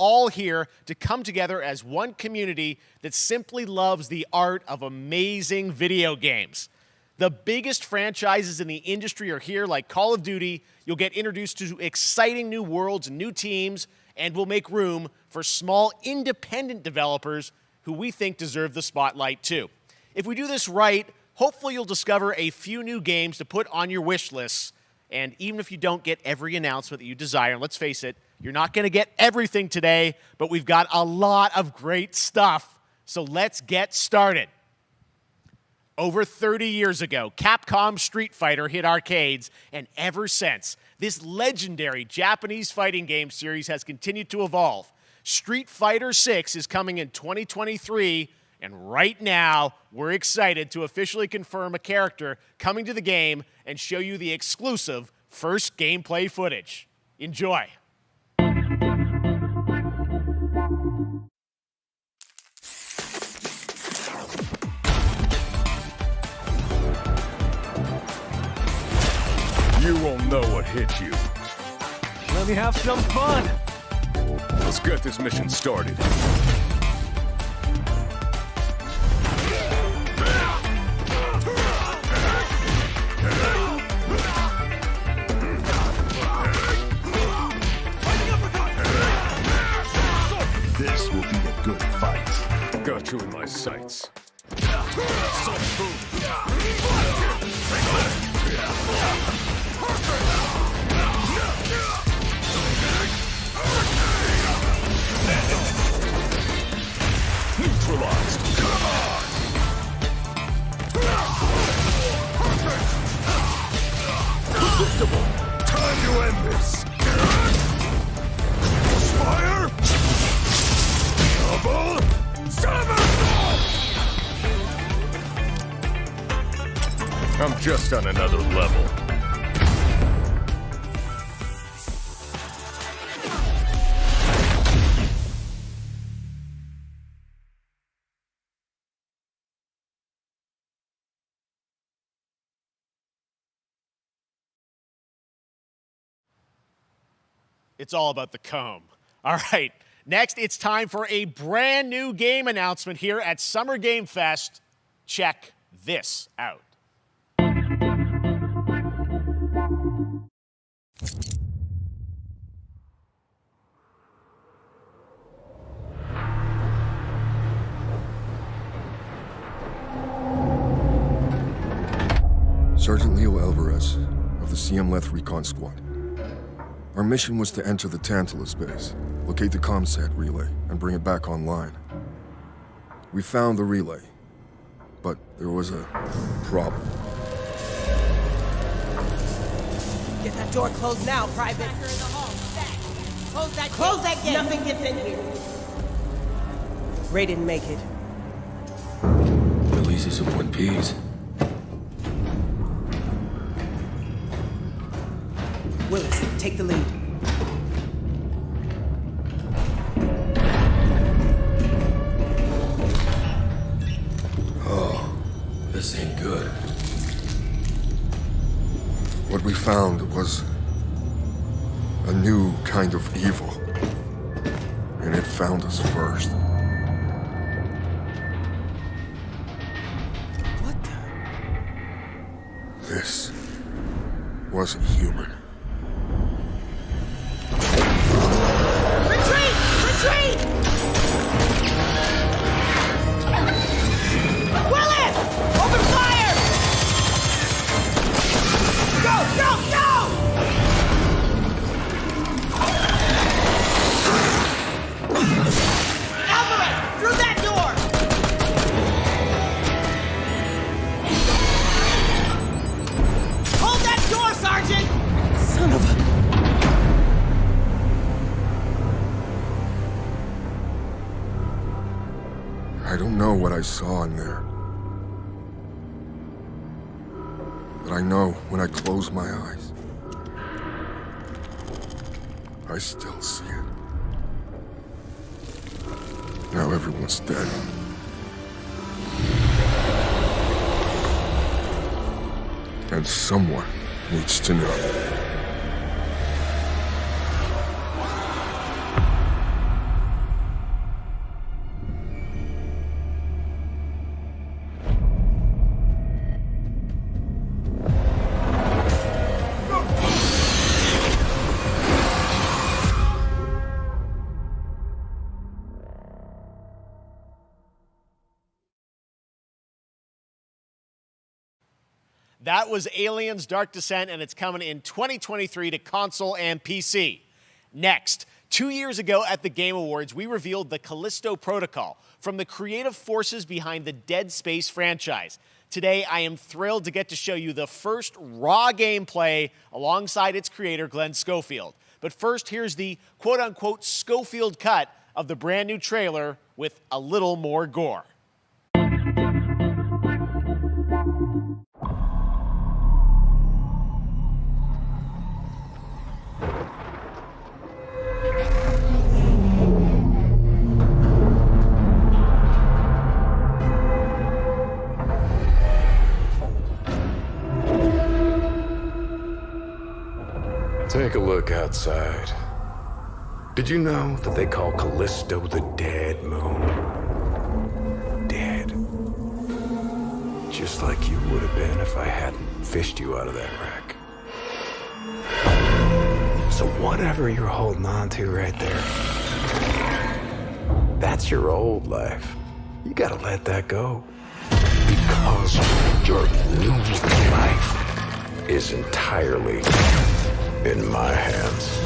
all here to come together as one community that simply loves the art of amazing video games. The biggest franchises in the industry are here, like Call of Duty. You'll get introduced to exciting new worlds and new teams, and we'll make room for small independent developers who we think deserve the spotlight too. If we do this right, hopefully you'll discover a few new games to put on your wish lists. And even if you don't get every announcement that you desire, and let's face it, you're not going to get everything today, but we've got a lot of great stuff. So let's get started. Over 30 years ago, Capcom's Street Fighter hit arcades, and ever since, this legendary Japanese fighting game series has continued to evolve. Street Fighter 6 is coming in 2023, and right now, we're excited to officially confirm a character coming to the game and show you the exclusive first gameplay footage. Enjoy. You won't know what hit you. Let me have some fun. Let's get this mission started. This will be a good fight. Got you in my sights. Neutralized. Predictable. Time to end this. Fire. Double. Somersault. I'm just on another level. It's all about the comb. All right, next it's time for a brand new game announcement here at Summer Game Fest. Check this out. Sergeant Leo Alvarez of the CM Leth Recon Squad. Our mission was to enter the Tantalus base, locate the comsat relay, and bring it back online. We found the relay, but there was a problem. Get that door closed now, Private. Attacker in the hall. Stack. Close that gate. Nothing gets in here. Ray didn't make it. At least it's in one piece. Willis, take the lead. Oh, this ain't good. What we found was a new kind of evil, and it found us first. What the? This wasn't human. Retreat! Retreat! Willis! Open fire! Go! Go! Go! Alvarez! Through that door! Hold that door, Sergeant! Son of a... I don't know what I saw in there. But I know when I close my eyes, I still see it. Now everyone's dead. And someone needs to know. That was Aliens Dark Descent, and it's coming in 2023 to console and PC. Next, 2 years ago at the Game Awards, we revealed the Callisto Protocol from the creative forces behind the Dead Space franchise. Today, I am thrilled to get to show you the first raw gameplay alongside its creator, Glenn Schofield. But first, here's the quote-unquote Schofield cut of the brand new trailer with a little more gore. Take a look outside. Did you know that they call Callisto the Dead Moon? Dead. Just like you would have been if I hadn't fished you out of that wreck. So whatever you're holding on to right there, that's your old life. You gotta let that go. Because your new life is entirely in my hands.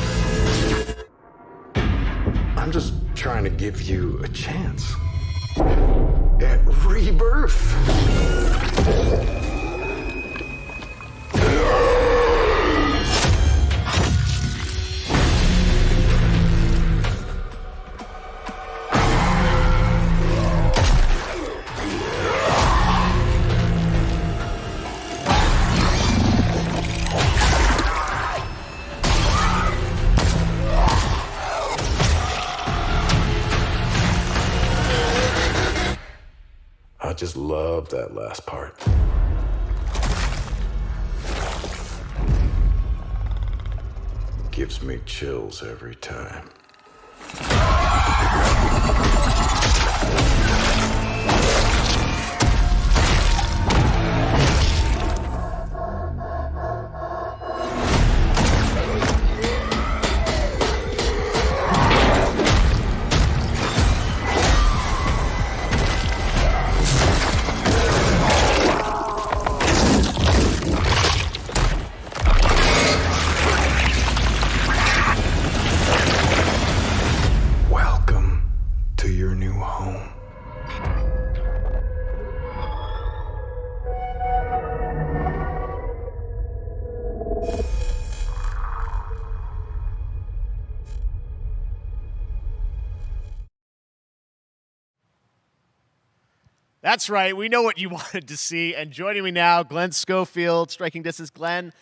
I'm just trying to give you a chance at rebirth. I just love that last part. Gives me chills every time. That's right. We know what you wanted to see. And joining me now, Glenn Schofield, Striking Distance. Glenn,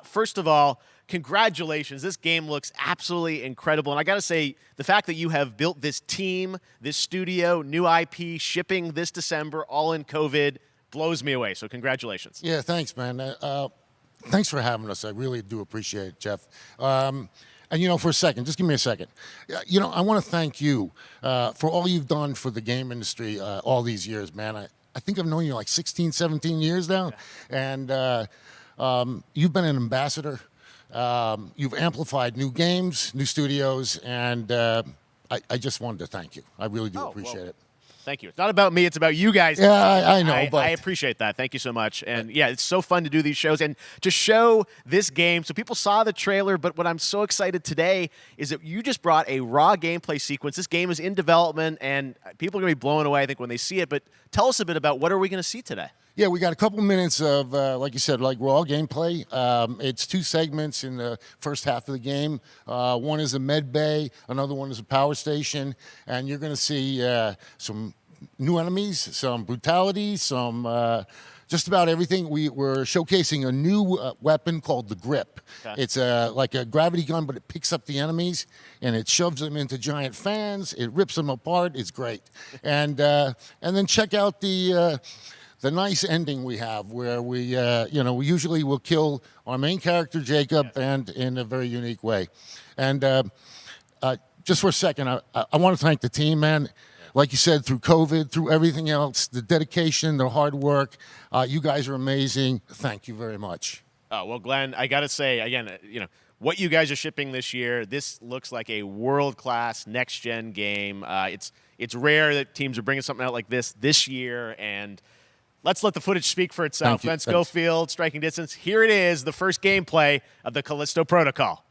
first of all, congratulations. This game looks absolutely incredible. And I got to say, the fact that you have built this team, this studio, new IP, shipping this December, all in COVID, blows me away. So congratulations. Yeah, thanks, man. Thanks for having us. I really do appreciate it, Jeff. And, you know, for a second, just give me a second. You know, I want to thank you for all you've done for the game industry all these years, man. I think I've known you like 16, 17 years now. Yeah. And you've been an ambassador. You've amplified new games, new studios, and I just wanted to thank you. I really do appreciate it. Thank you. It's not about me. It's about you guys. Yeah, I know. I appreciate that. Thank you so much. And yeah, it's so fun to do these shows and to show this game. So people saw the trailer, but what I'm so excited today is that you just brought a raw gameplay sequence. This game is in development, and people are going to be blown away, I think, when they see it. But tell us a bit about what are we going to see today? Yeah, we got a couple minutes of, like you said, like raw gameplay. It's two segments in the first half of the game. One is a med bay, another one is a power station, and you're going to see some new enemies, some brutality, some just about everything. We're showcasing a new weapon called the Grip. Okay. It's like a gravity gun, but it picks up the enemies and it shoves them into giant fans. It rips them apart. It's great. And then check out the nice ending we have, where we we usually will kill our main character Jacob, and in a very unique way. And just for a second, I want to thank the team, man. Like you said, through COVID, through everything else, the dedication, the hard work, you guys are amazing. Thank you very much. Oh, well, Glenn, I got to say, again, what you guys are shipping this year, this looks like a world-class next-gen game. It's rare that teams are bringing something out like this year, and Let's let the footage speak for itself. Thank you. Ben Thanks. Schofield, striking distance. Here it is, the first gameplay of the Callisto Protocol.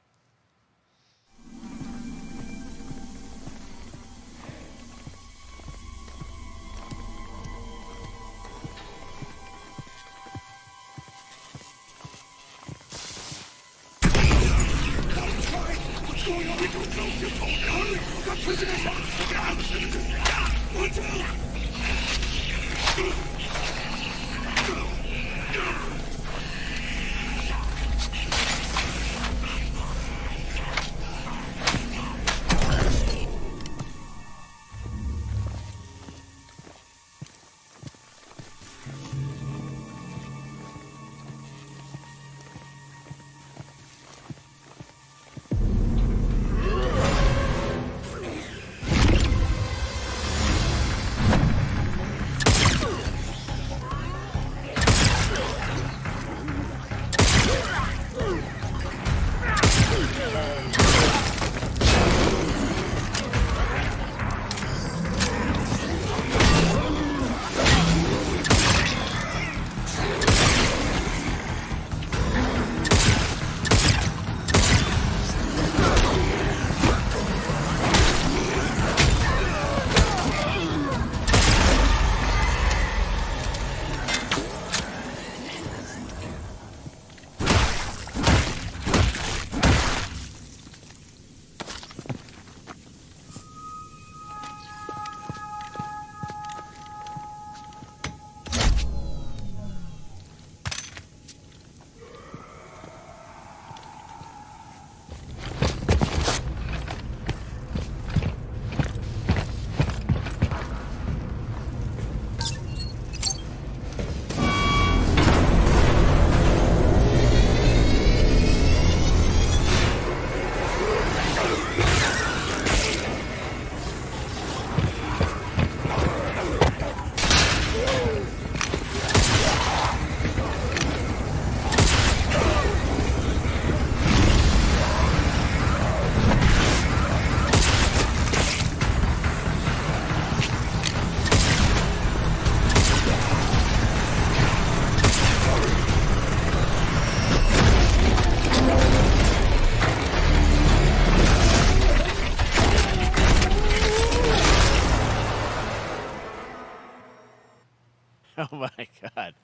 Oh, my God.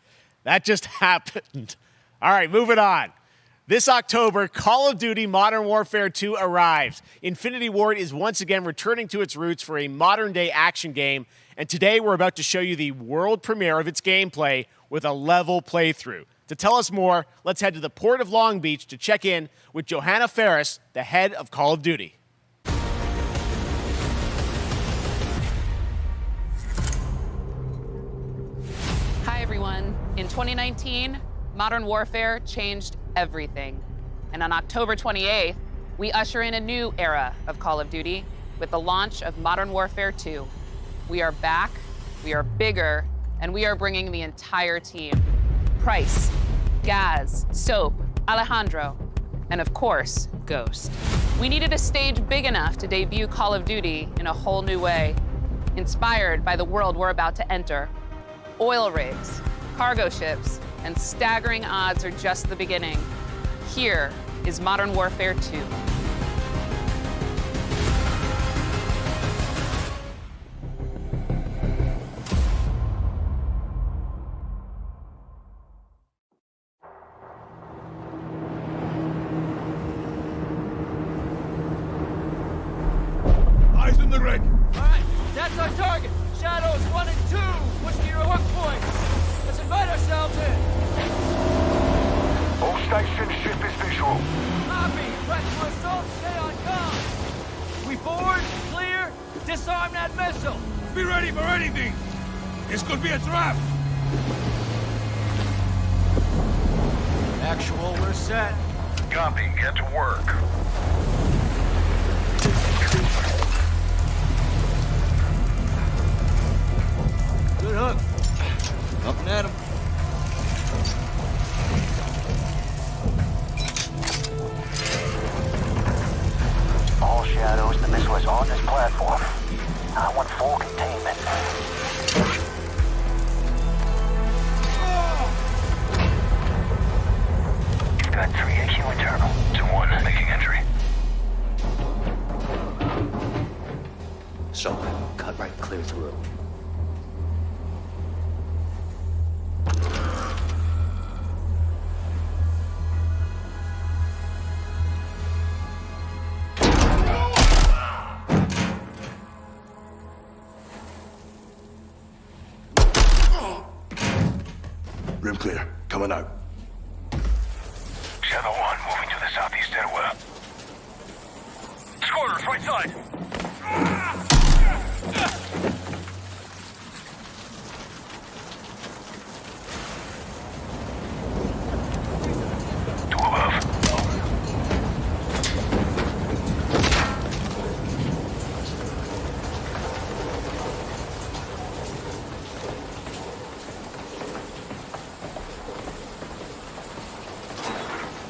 That just happened. All right, moving on. This October, Call of Duty Modern Warfare 2 arrives. Infinity Ward is once again returning to its roots for a modern-day action game, and today we're about to show you the world premiere of its gameplay with a level playthrough. To tell us more, let's head to the port of Long Beach to check in with Johanna Ferris, the head of Call of Duty. Hi, everyone. In 2019, Modern Warfare changed everything. And on October 28th, we usher in a new era of Call of Duty with the launch of Modern Warfare 2. We are back, we are bigger, and we are bringing the entire team. Price, Gaz, Soap, Alejandro, and of course, Ghost. We needed a stage big enough to debut Call of Duty in a whole new way, inspired by the world we're about to enter. Oil rigs, cargo ships, and staggering odds are just the beginning. Here is Modern Warfare 2. Eyes on the rig. All right, that's our target. Shadows 1 and 2. Push to your hook points. Let's invite ourselves in. All stations, ship is visual. Copy. Press for assault. Stay on comm. We board, clear, disarm that missile. Be ready for anything. This could be a trap. Actual, we're set. Copy, get to work. Good hook. Up and at him. All Shadows, the missile is on this platform. I want full containment. So, cut right clear through. Room clear. Coming out. Shadow 1 moving to the southeast stairwell. Squatters, right side. Two above.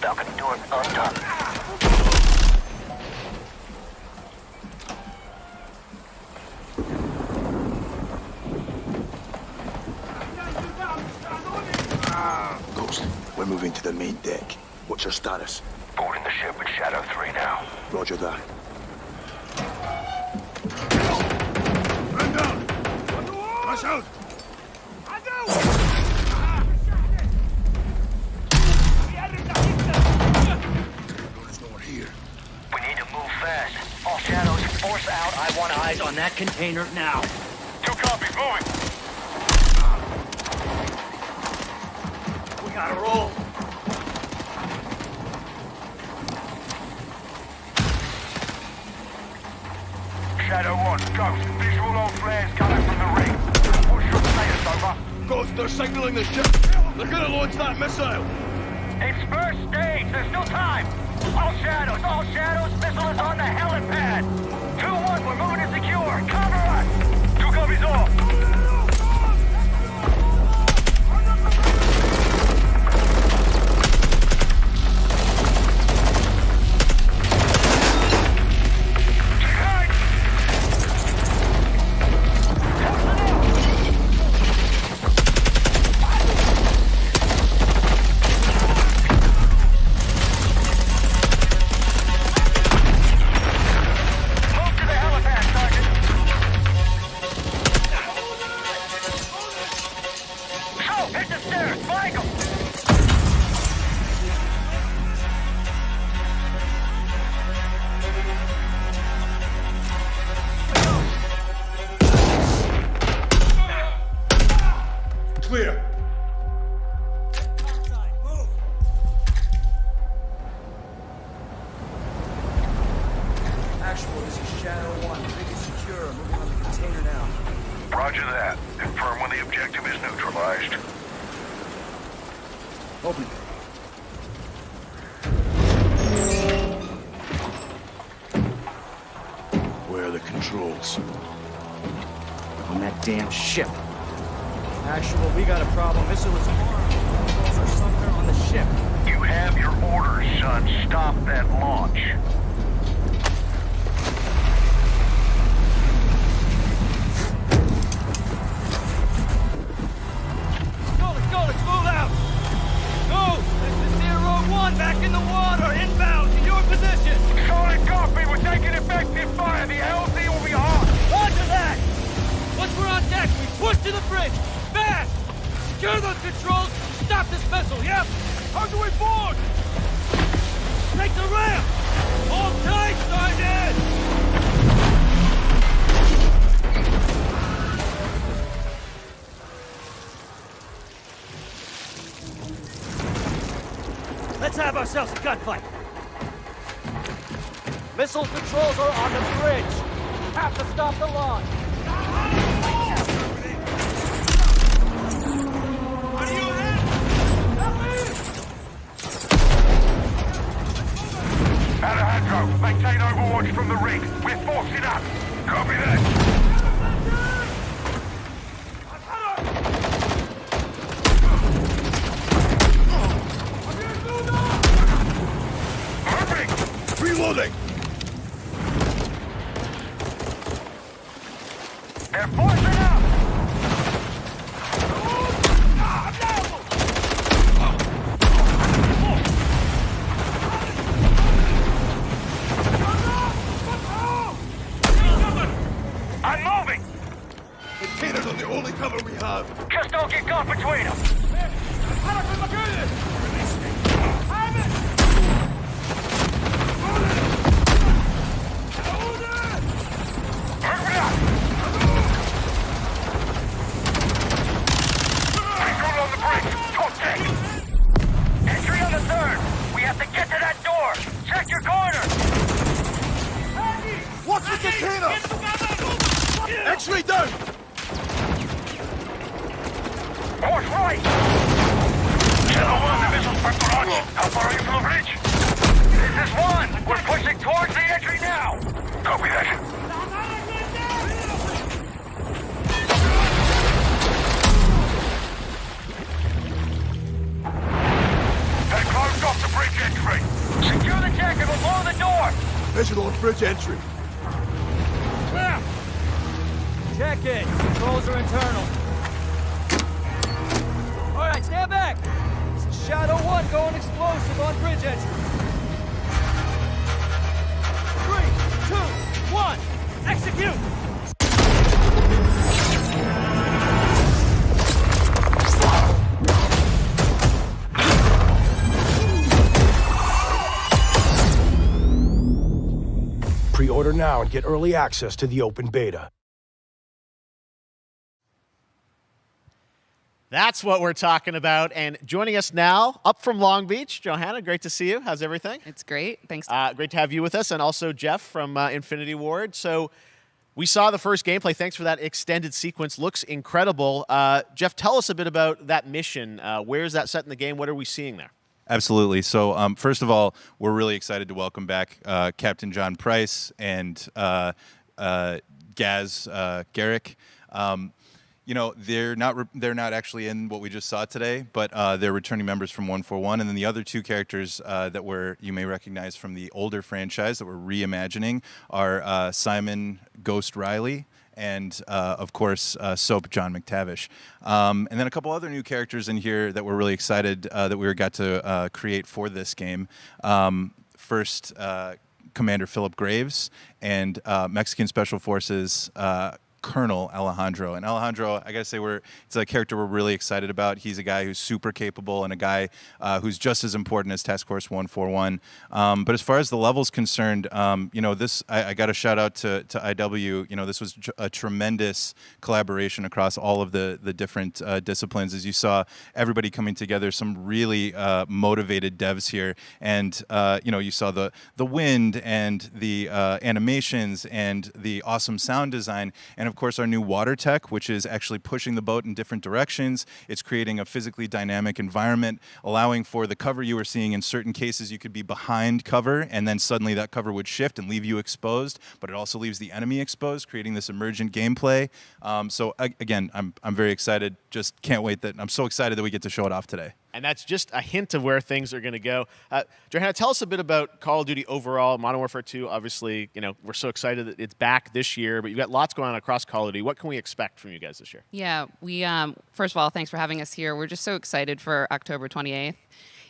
Balcony door undone. Ghost, we're moving to the main deck. What's your status? Boarding the ship with Shadow 3 now. Roger that. Man down! Rush out! There's no one here. We need to move fast. All shadows, force out. I want eyes on that container now. 2 copies, moving! We gotta roll. Shadow 1, Ghost, visual on flares coming from the ring. What's your status, over? Ghost, they're signaling the ship. They're gonna launch that missile. It's first stage. There's no time. All shadows. Missile is on the helipad. 2-1, we're moving to secure. Cover us. 2 copies all. Move to the helipad, Sergeant. So, hit the stairs. Flank 'em. Clear. Actual, this is Shadow 1. Rig is secure. Moving on the container now. Roger that. Confirm when the objective is neutralized. Open. Where are the controls? On that damn ship. Actual, we got a problem. Missile is armed. Controls are somewhere on the ship. You have your orders, son. Stop that launch. Let's move out! Go! This is Zero 1, back in the water, inbound, in your position! Solid copy. We're taking effective fire. The LZ will be hot. Roger that! Once we're on deck, we push to the bridge! Fast! Secure those controls! Stop this vessel, yep! How do we board? Take the ramp! Hold tight, Sergeant! Let's have ourselves a gunfight! Missile controls are on the bridge! Have to stop the launch! Alejandro, maintain overwatch from the rig. We're forcing up. Copy that. Moving! Reloading! They're forcing up! I'm moving! Containers are the only cover we have. Just don't get caught between them! Hurry up! Recruit on the bridge! Contact! Entry on the 3rd! We have to get to that door! Check your corner! What's the container? X-ray down! Course right! Channel 1, the missile's Cobertura. How far are you from the bridge? This is 1! We're pushing towards the entry now! Copy that. That closed off the bridge entry! Secure the deck and we'll blow the door! Visual on bridge entry. Where? Check it. Controls are internal. All right, stand back. This is Shadow 1 going explosive on bridge entry. 3, 2, 1, execute! Pre-order now and get early access to the open beta. That's what we're talking about. And joining us now, up from Long Beach, Johanna, great to see you. How's everything? It's great. Thanks. Great to have you with us, and also Jeff from Infinity Ward. So we saw the first gameplay. Thanks for that extended sequence. Looks incredible. Jeff, tell us a bit about that mission. Where is that set in the game? What are we seeing there? Absolutely. So first of all, we're really excited to welcome back Captain John Price and Gaz Garrick. You know, they're not actually in what we just saw today, but they're returning members from 141, and then the other two characters that you may recognize from the older franchise that we're reimagining are Simon Ghost Riley and, of course, Soap John McTavish. And then a couple other new characters in here that we're really excited that we got to create for this game. First, Commander Philip Graves and Mexican Special Forces Colonel Alejandro. And Alejandro, I gotta say, it's a character we're really excited about. He's a guy who's super capable and a guy who's just as important as Task Force 141. But as far as the level's concerned, you know, I got to shout out to IW. You know, this was a tremendous collaboration across all of the different disciplines. As you saw, everybody coming together, some really motivated devs here. And, you know, you saw the wind and the animations and the awesome sound design. And of course, our new water tech, which is actually pushing the boat in different directions. It's creating a physically dynamic environment, allowing for the cover you were seeing. In certain cases, you could be behind cover, and then suddenly that cover would shift and leave you exposed, but it also leaves the enemy exposed, creating this emergent gameplay. So again, I'm very excited. Just can't wait I'm so excited that we get to show it off today. And that's just a hint of where things are going to go. Johanna, tell us a bit about Call of Duty overall. Modern Warfare 2, obviously, you know, we're so excited that it's back this year, but you've got lots going on across Call of Duty. What can we expect from you guys this year? Yeah, we first of all, thanks for having us here. We're just so excited for October 28th.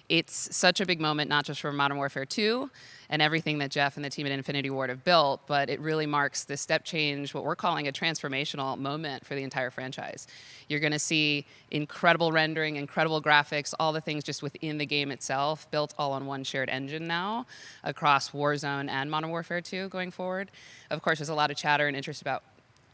It's such a big moment, not just for Modern Warfare 2 and everything that Jeff and the team at Infinity Ward have built, but it really marks the step change, what we're calling a transformational moment for the entire franchise. You're going to see incredible rendering, incredible graphics, all the things just within the game itself, built all on one shared engine now across Warzone and Modern Warfare 2 going forward. Of course, there's a lot of chatter and interest about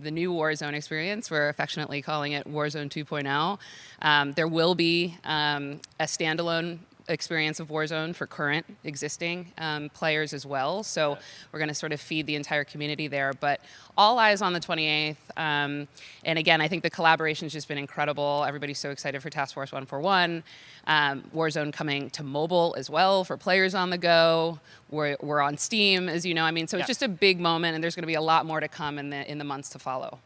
the new Warzone experience. We're affectionately calling it Warzone 2.0. There will be a standalone experience of Warzone for current existing players as well. So we're going to sort of feed the entire community there. But all eyes on the 28th. And again, I think the collaboration's just been incredible. Everybody's so excited for Task Force 141. Warzone coming to mobile as well for players on the go. We're on Steam, as you know. I mean, so it's just a big moment, and there's going to be a lot more to come in the months to follow.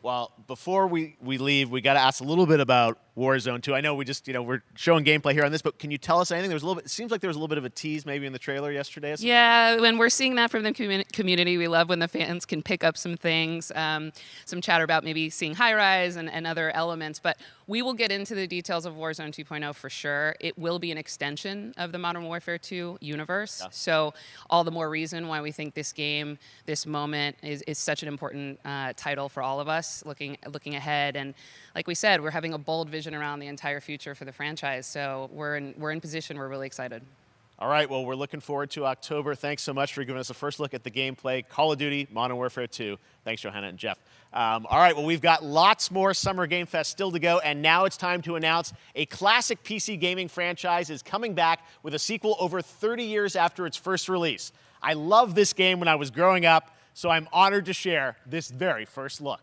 Well, before we leave, we got to ask a little bit about Warzone 2. I know we just, we're showing gameplay here on this, but can you tell us anything? It seems like there was a little bit of a tease maybe in the trailer yesterday. Yeah, when we're seeing that from the community, we love when the fans can pick up some things, some chatter about maybe seeing high-rise and other elements, but we will get into the details of Warzone 2.0 for sure. It will be an extension of the Modern Warfare 2 universe, so all the more reason why we think this game, this moment, is such an important title for all of us looking ahead. And like we said, we're having a bold vision around the entire future for the franchise, so we're in position. We're really excited. All right, well, we're looking forward to October. Thanks so much for giving us a first look at the gameplay. Call of Duty, Modern Warfare 2. Thanks, Johanna and Jeff. All right, well, we've got lots more Summer Game Fest still to go, and now it's time to announce a classic PC gaming franchise is coming back with a sequel over 30 years after its first release. I loved this game when I was growing up, so I'm honored to share this very first look.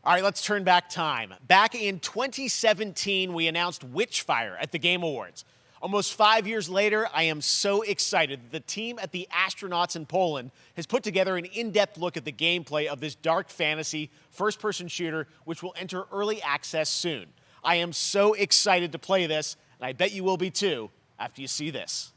All right, let's turn back time. Back in 2017, we announced Witchfire at the Game Awards. Almost 5 years later, I am so excited that the team at the Astronauts in Poland has put together an in-depth look at the gameplay of this dark fantasy first-person shooter, which will enter early access soon. I am so excited to play this, and I bet you will be too after you see this.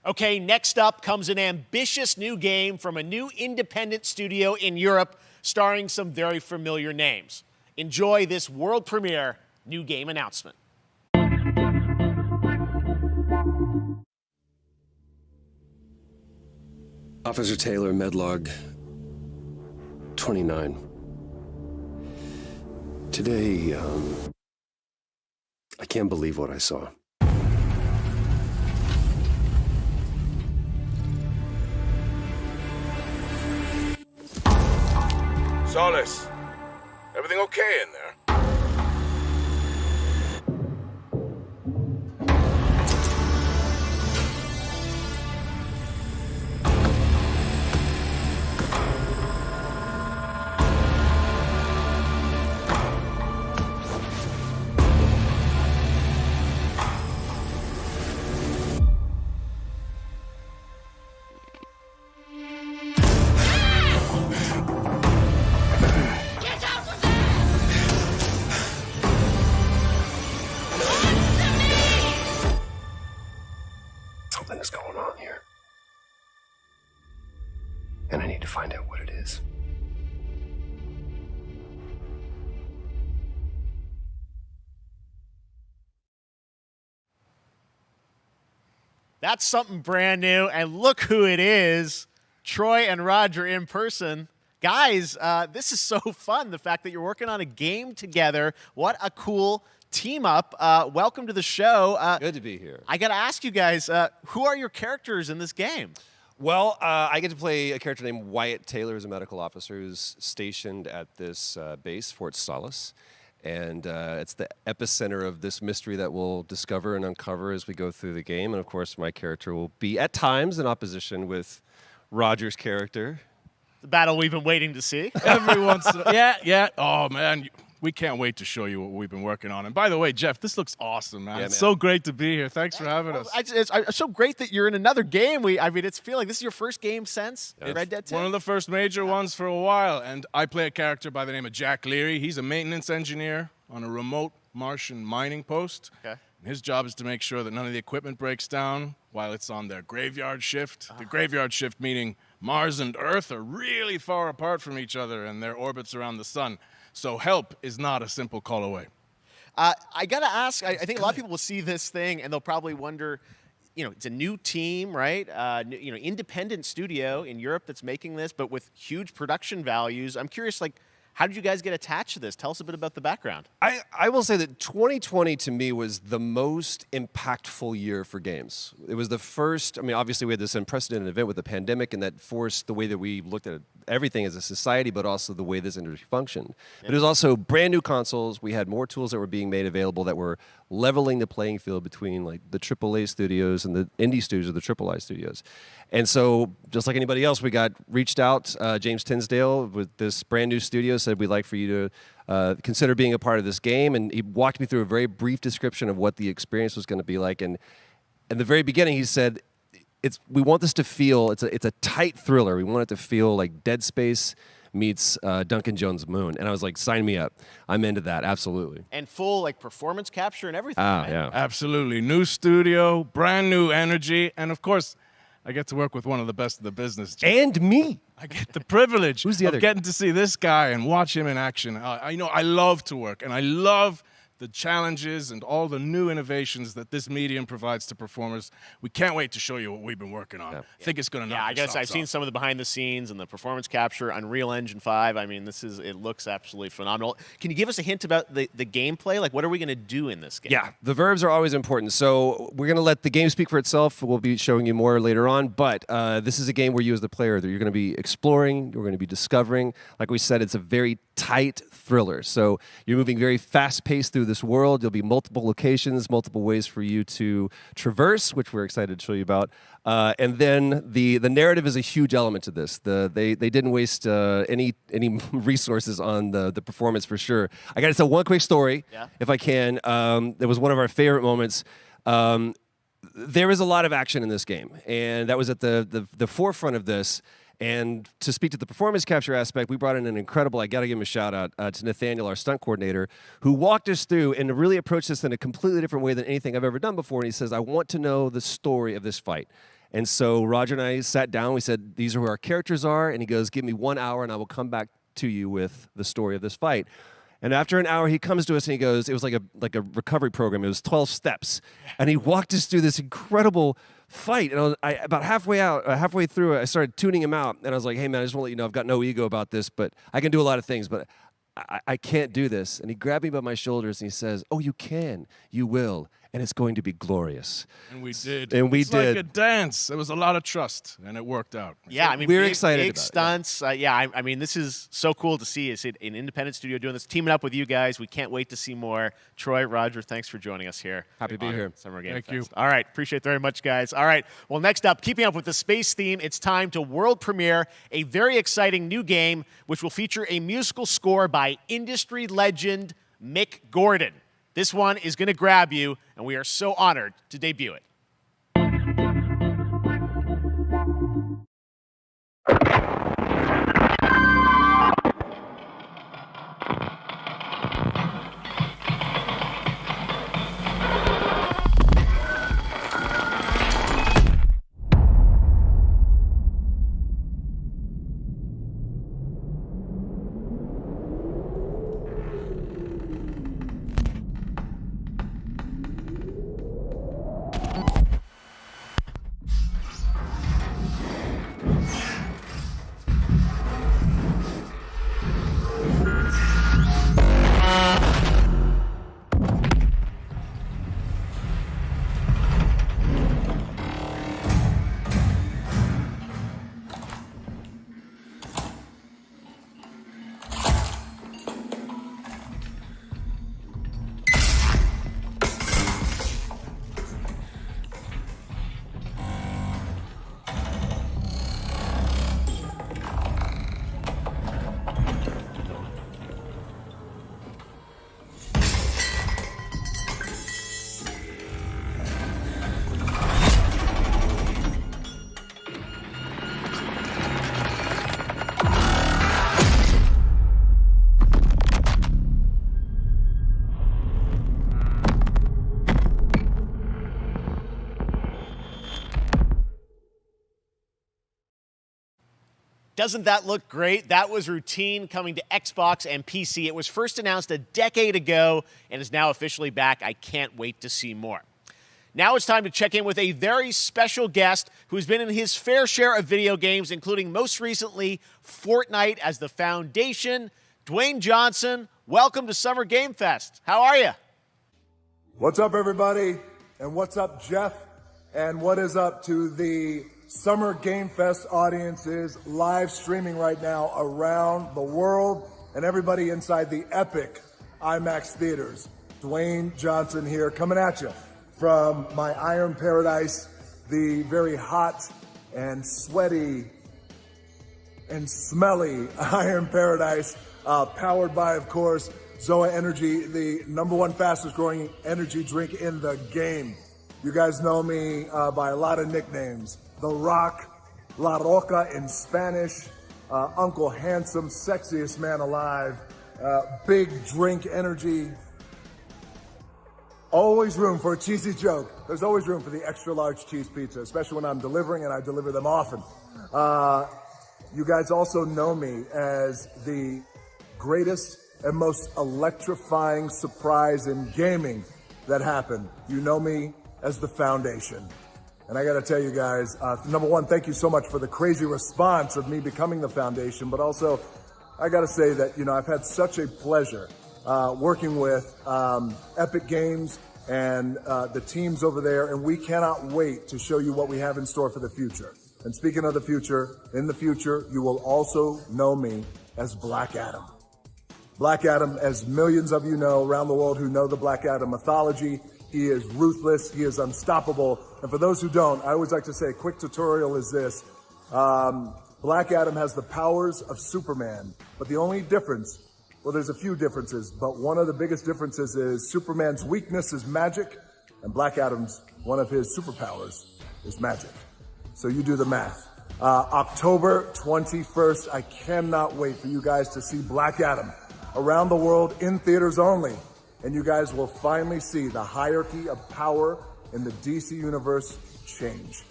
Okay, next up comes an ambitious new game from a new independent studio in Europe starring some very familiar names. Enjoy this world premiere new game announcement. Officer Taylor, Medlog 29. Today, I can't believe what I saw. Solis, everything okay in there? and I need to find out what it is. That's something brand new, and look who it is. Troy and Roger in person. Guys, this is so fun, the fact that you're working on a game together. What a cool team up. Welcome to the show. Good to be here. I got to ask you guys, who are your characters in this game? Well, I get to play a character named Wyatt Taylor, who's a medical officer who's stationed at this base, Fort Solace. And it's the epicenter of this mystery that we'll discover and uncover as we go through the game. And, of course, my character will be, at times, in opposition with Roger's character. The battle we've been waiting to see. Every once in a yeah. Oh, man. We can't wait to show you what we've been working on. And by the way, Jeff, this looks awesome, man. Yeah, It's man. so great to be here. Thanks for having us. It's so great that you're in another game. It's feeling like this is your first game since Red Dead 2. One of the first major ones for a while. And I play a character by the name of Jack Leary. He's a maintenance engineer on a remote Martian mining post. Okay. And his job is to make sure that none of the equipment breaks down while it's on their graveyard shift. The graveyard shift meaning Mars and Earth are really far apart from each other and their orbits around the sun. So help is not a simple call away. I got to ask, I think a lot of people will see this thing and they'll probably wonder, it's a new team, right? Independent studio in Europe that's making this, but with huge production values. I'm curious, how did you guys get attached to this? Tell us a bit about the background. I will say that 2020 to me was the most impactful year for games. It was the first, obviously we had this unprecedented event with the pandemic and that forced the way that we looked at everything as a society, but also the way this industry functioned. Yeah. But it was also brand new consoles. We had more tools that were being made available that were leveling the playing field between the AAA studios and the indie studios or the AAA studios. And so, just like anybody else, we got reached out. James Tinsdale with this brand new studio said, we'd like for you to consider being a part of this game. And he walked me through a very brief description of what the experience was going to be like. And in the very beginning, he said, we want this to feel, it's a tight thriller. We want it to feel like Dead Space meets Duncan Jones' Moon. And I was like, sign me up. I'm into that, absolutely. And full performance capture and everything. Right? Yeah. Absolutely. New studio, brand new energy, and of course, I get to work with one of the best in the business. And me. I get the privilege Who's the of other getting to see this guy and watch him in action. I love to work, and I love the challenges and all the new innovations that this medium provides to performers. We can't wait to show you what we've been working on. I think it's going to knock I your guess socks I've seen off. some of the behind the scenes and the performance capture, Unreal Engine 5. It looks absolutely phenomenal. Can you give us a hint about the gameplay? What are we going to do in this game? Yeah, the verbs are always important. So we're going to let the game speak for itself. We'll be showing you more later on. But this is a game where you as the player, you're going to be exploring, you're going to be discovering. Like we said, it's a very tight thriller. So you're moving very fast-paced through this world. There'll be multiple locations, multiple ways for you to traverse, which we're excited to show you about. And then the narrative is a huge element to this. They didn't waste any resources on the performance for sure. I got to tell one quick story, if I can. It was one of our favorite moments. There is a lot of action in this game, and that was at the forefront of this. And to speak to the performance capture aspect, we brought in an incredible, I got to give him a shout out to Nathaniel, our stunt coordinator, who walked us through and really approached this in a completely different way than anything I've ever done before. And he says, I want to know the story of this fight. And so Roger and I sat down, we said, these are who our characters are. And he goes, give me 1 hour and I will come back to you with the story of this fight. And after an hour, he comes to us and he goes, it was like a recovery program. It was 12 steps. And he walked us through this incredible fight. And about halfway through, I started tuning him out. And I was like, hey, man, I just want to let you know I've got no ego about this, but I can do a lot of things, but I can't do this. And he grabbed me by my shoulders and he says, oh, you can. You will. And it's going to be glorious. And we did. It's like a dance. There was a lot of trust, and it worked out. Yeah, we're excited big about stunts. it. This is so cool to see. It's an independent studio doing this, teaming up with you guys. We can't wait to see more. Troy, Roger, thanks for joining us here. Happy to be here. Summer Game Thank Fest. you. All right, appreciate it very much, guys. All right, well, next up, keeping up with the space theme, it's time to world premiere a very exciting new game, which will feature a musical score by industry legend Mick Gordon. This one is going to grab you, and we are so honored to debut it. Doesn't that look great? That was Routine coming to Xbox and PC. It was first announced a decade ago and is now officially back. I can't wait to see more. Now it's time to check in with a very special guest who's been in his fair share of video games, including most recently Fortnite as the foundation. Dwayne Johnson, welcome to Summer Game Fest. How are you? What's up, everybody? And what's up, Jeff? And what is up to the Summer Game Fest audiences live streaming right now around the world and everybody inside the epic IMAX theaters. Dwayne Johnson here, coming at you from my Iron Paradise, the very hot and sweaty and smelly Iron Paradise, powered by, of course, Zoa Energy, the #1 fastest growing energy drink in the game. You guys know me by a lot of nicknames. The Rock, La Roca in Spanish, Uncle Handsome, sexiest man alive, big drink energy. Always room for a cheesy joke. There's always room for the extra large cheese pizza, especially when I'm delivering, and I deliver them often. You guys also know me as the greatest and most electrifying surprise in gaming that happened. You know me as the Foundation. And I gotta tell you guys, #1, thank you so much for the crazy response of me becoming the Foundation, but also I gotta say that, I've had such a pleasure working with Epic Games and the teams over there, and we cannot wait to show you what we have in store for the future. And speaking of the future, in the future, you will also know me as Black Adam. Black Adam, as millions of you know around the world who know the Black Adam mythology, he is ruthless, he is unstoppable. And for those who don't, I always like to say a quick tutorial is this. Black Adam has the powers of Superman, but the only difference, well, there's a few differences, but one of the biggest differences is Superman's weakness is magic, and Black Adam's, one of his superpowers is magic. So you do the math. October 21st, I cannot wait for you guys to see Black Adam around the world in theaters only. And you guys will finally see the hierarchy of power in the DC universe change.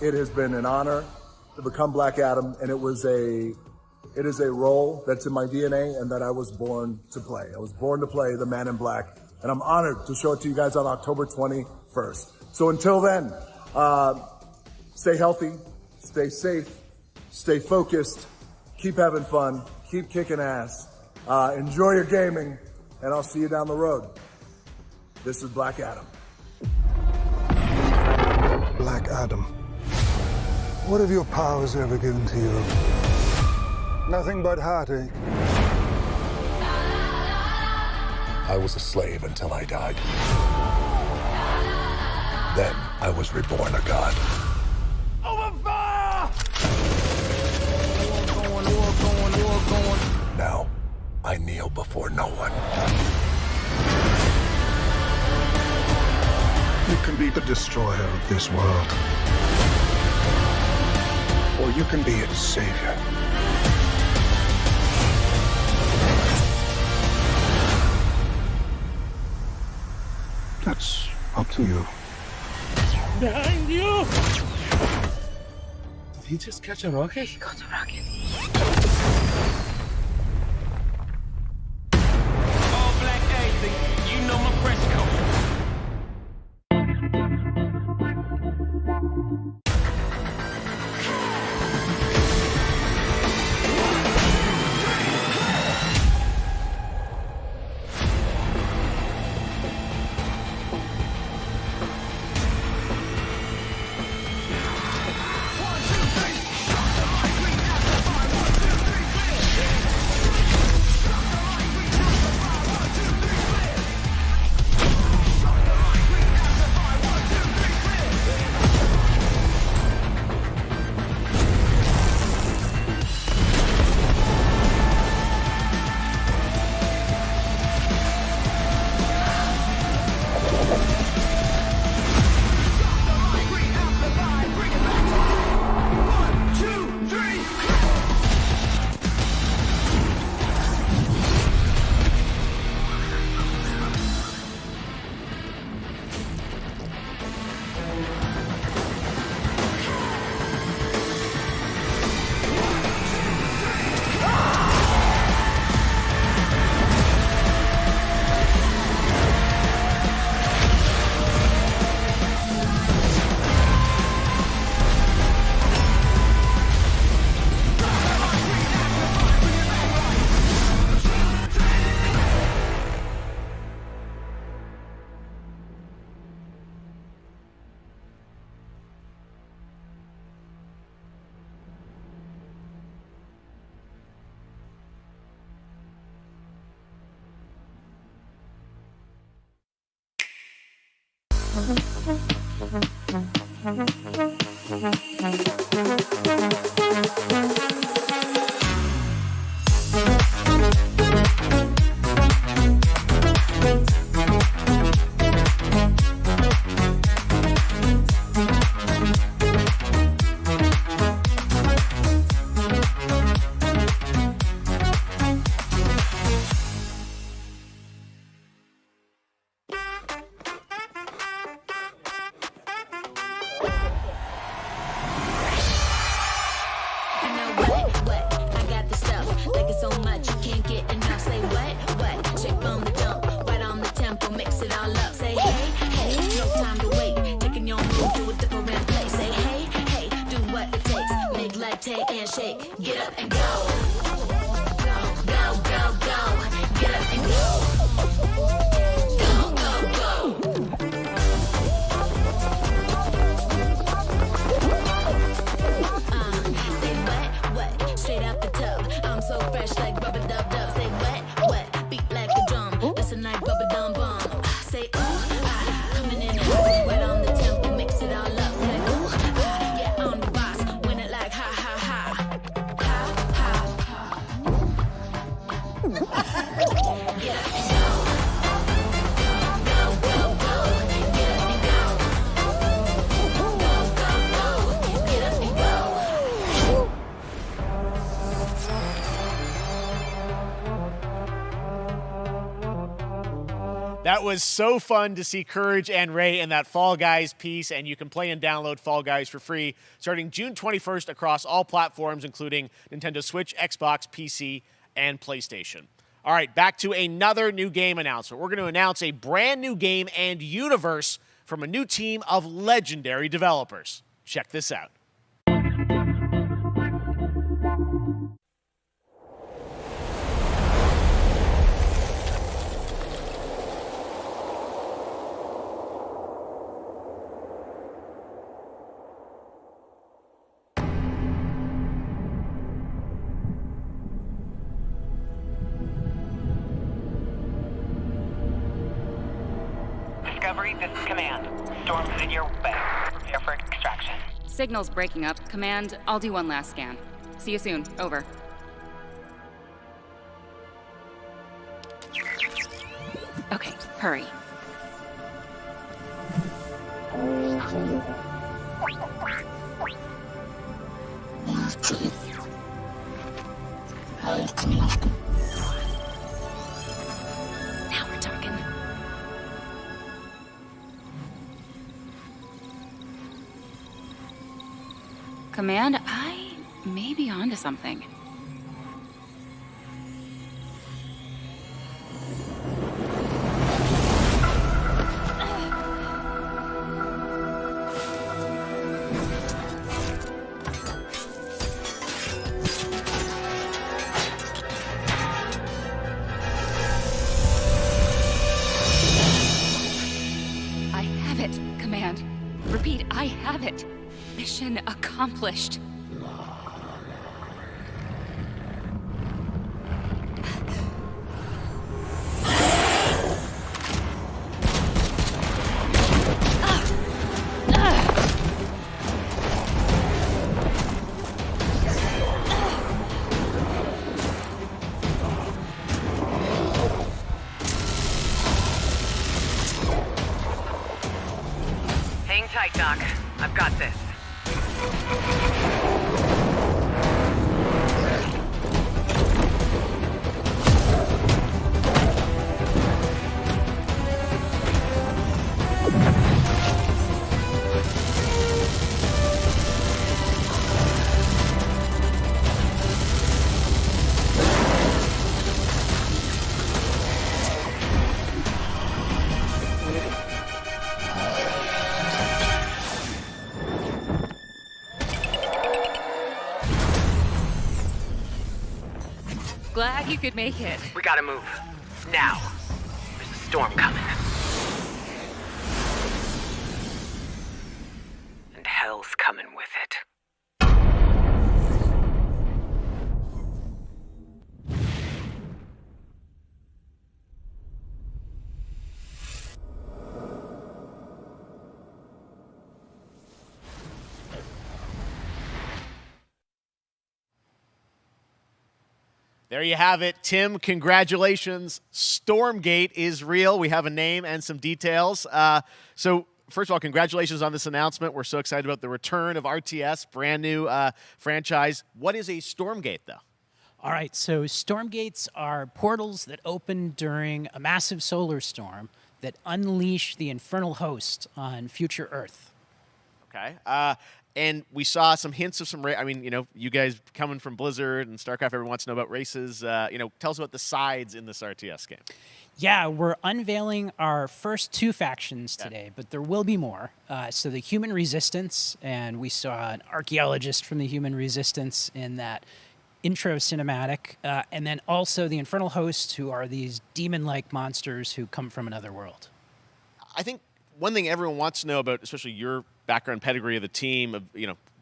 It has been an honor to become Black Adam, and it is a role that's in my DNA and that I was born to play. I was born to play the Man in Black, and I'm honored to show it to you guys on October 21st. So until then, stay healthy, stay safe, stay focused, keep having fun, keep kicking ass, enjoy your gaming, and I'll see you down the road. This is Black Adam. Black Adam, what have your powers ever given to you? Nothing but heartache. I was a slave until I died. Then I was reborn a god. Open fire! War going. Now, I kneel before no one. You can be the destroyer of this world. Or you can be its savior. That's up to you. Behind you! Did he just catch a rocket? He got a rocket. All black anything, you know my press code. That was so fun to see Courage and Ray in that Fall Guys piece, and you can play and download Fall Guys for free starting June 21st across all platforms, including Nintendo Switch, Xbox, PC, and PlayStation. All right, back to another new game announcement. We're going to announce a brand new game and universe from a new team of legendary developers. Check this out. Discovery, this is Command. Storm is in your way. Prepare for extraction. Signal's breaking up. Command, I'll do one last scan. See you soon. Over. Okay, hurry. Now we're talking. Command, I may be onto something. I have it, Command. Repeat, I have it. Mission accomplished. Hang tight, Doc. I've got this. Glad you could make it. We gotta move. Now. There's a storm coming. And hell's coming with it. There you have it. Tim, congratulations. Stormgate is real. We have a name and some details. So first of all, congratulations on this announcement. We're so excited about the return of RTS, brand new franchise. What is a Stormgate, though? All right, so Stormgates are portals that open during a massive solar storm that unleash the infernal host on future Earth. Okay. And we saw some hints of some, you guys coming from Blizzard and StarCraft, everyone wants to know about races. Tell us about the sides in this RTS game. Yeah, we're unveiling our first 2 factions today, but there will be more. So the Human Resistance, and we saw an archaeologist from the Human Resistance in that intro cinematic, and then also the Infernal Hosts, who are these demon-like monsters who come from another world. I think one thing everyone wants to know about, especially your background pedigree of the team,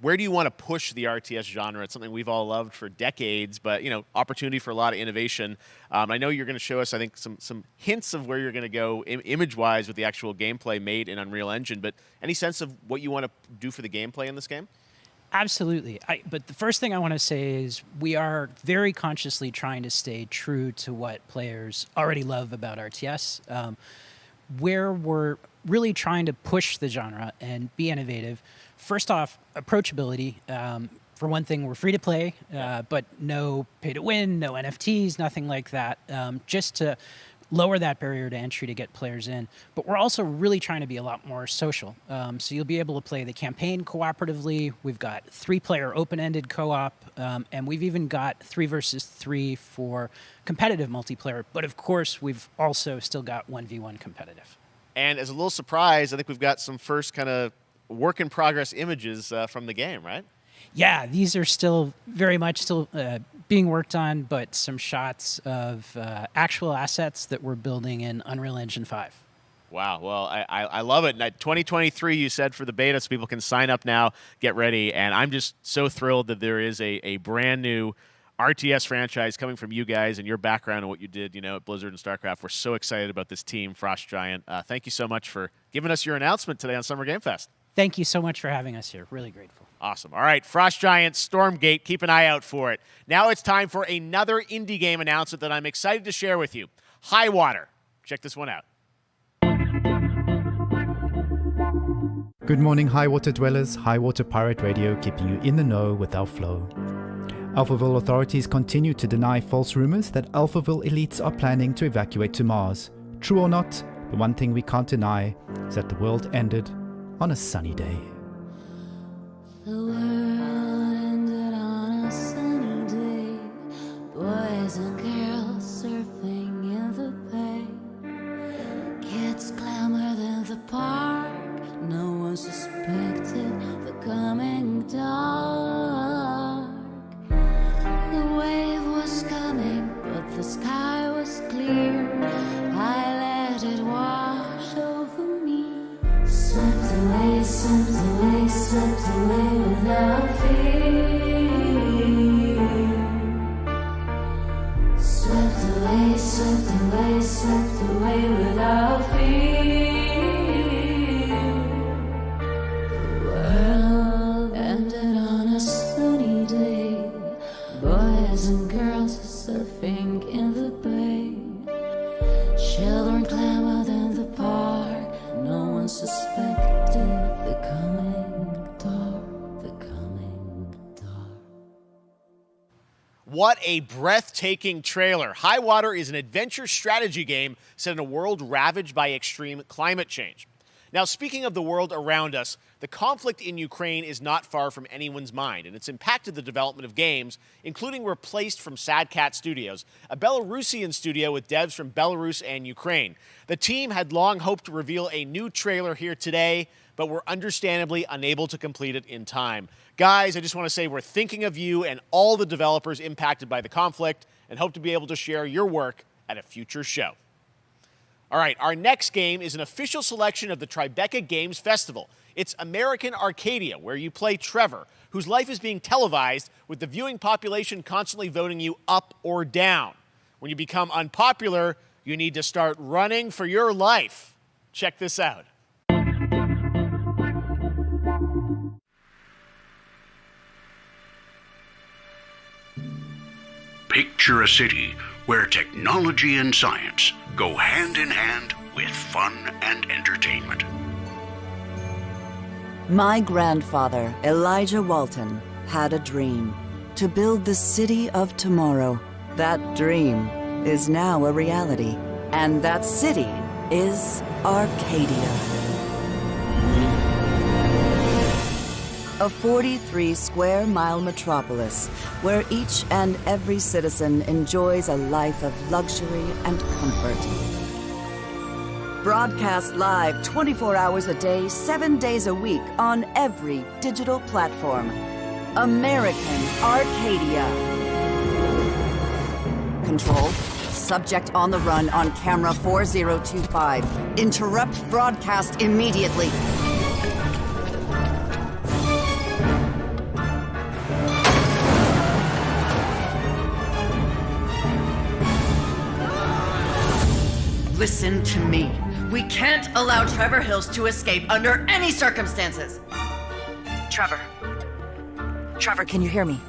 where do you want to push the RTS genre? It's something we've all loved for decades, but, opportunity for a lot of innovation. I know you're going to show us, I think, some hints of where you're going to go image-wise with the actual gameplay made in Unreal Engine, but any sense of what you want to do for the gameplay in this game? Absolutely. But the first thing I want to say is we are very consciously trying to stay true to what players already love about RTS. Where we're really trying to push the genre and be innovative. First off, approachability. For one thing, we're free to play, but no pay to win, no NFTs, nothing like that, just to lower that barrier to entry to get players in. But we're also really trying to be a lot more social. So you'll be able to play the campaign cooperatively. We've got 3-player open-ended co-op, and we've even got 3 versus 3 for competitive multiplayer. But of course, we've also still got 1v1 competitive. And as a little surprise, I think we've got some first kind of work-in-progress images from the game, right? Yeah, these are still very much being worked on, but some shots of actual assets that we're building in Unreal Engine 5. Wow. Well, I love it. 2023, you said, for the beta, so people can sign up now, get ready. And I'm just so thrilled that there is a brand new RTS franchise coming from you guys and your background and what you did, at Blizzard and StarCraft. We're so excited about this team, Frost Giant. Thank you so much for giving us your announcement today on Summer Game Fest. Thank you so much for having us here. Really grateful. Awesome. All right, Frost Giant, Stormgate, keep an eye out for it. Now it's time for another indie game announcement that I'm excited to share with you. High Water. Check this one out. Good morning, High Water dwellers. High Water Pirate Radio, keeping you in the know with our flow. Alphaville authorities continue to deny false rumors that Alphaville elites are planning to evacuate to Mars. True or not, the one thing we can't deny is that the world ended on a sunny day. The world ended on a sunny day. Boys and girls surfing in the bay. Kids clamored in the park. No one suspected the coming dark. The wave was coming, but the sky was clear. I let it wash over me. Swept away, swept away, swept away without fear. Swept away, swept away, swept away without fear. The world ended on a sunny day. Boys and girls surfing in the bay. Children clamored in the park. No one suspected the coming dark, the coming dark. What a breathtaking trailer. High Water is an adventure strategy game set in a world ravaged by extreme climate change. Now, speaking of the world around us, the conflict in Ukraine is not far from anyone's mind, and it's impacted the development of games, including Replaced from Sad Cat Studios, a Belarusian studio with devs from Belarus and Ukraine. The team had long hoped to reveal a new trailer here today, but were understandably unable to complete it in time. Guys, I just want to say we're thinking of you and all the developers impacted by the conflict, and hope to be able to share your work at a future show. All right, our next game is an official selection of the Tribeca Games Festival. It's American Arcadia, where you play Trevor, whose life is being televised with the viewing population constantly voting you up or down. When you become unpopular, you need to start running for your life. Check this out. Picture a city where technology and science go hand in hand with fun and entertainment. My grandfather, Elijah Walton, had a dream to build the city of tomorrow. That dream is now a reality, and that city is Arcadia. A 43-square-mile metropolis where each and every citizen enjoys a life of luxury and comfort. Broadcast live 24 hours a day, 7 days a week on every digital platform. American Arcadia. Control. Subject on the run on camera 4025. Interrupt broadcast immediately. Listen to me. We can't allow Trevor Hills to escape under any circumstances. Trevor. Trevor, can you hear me?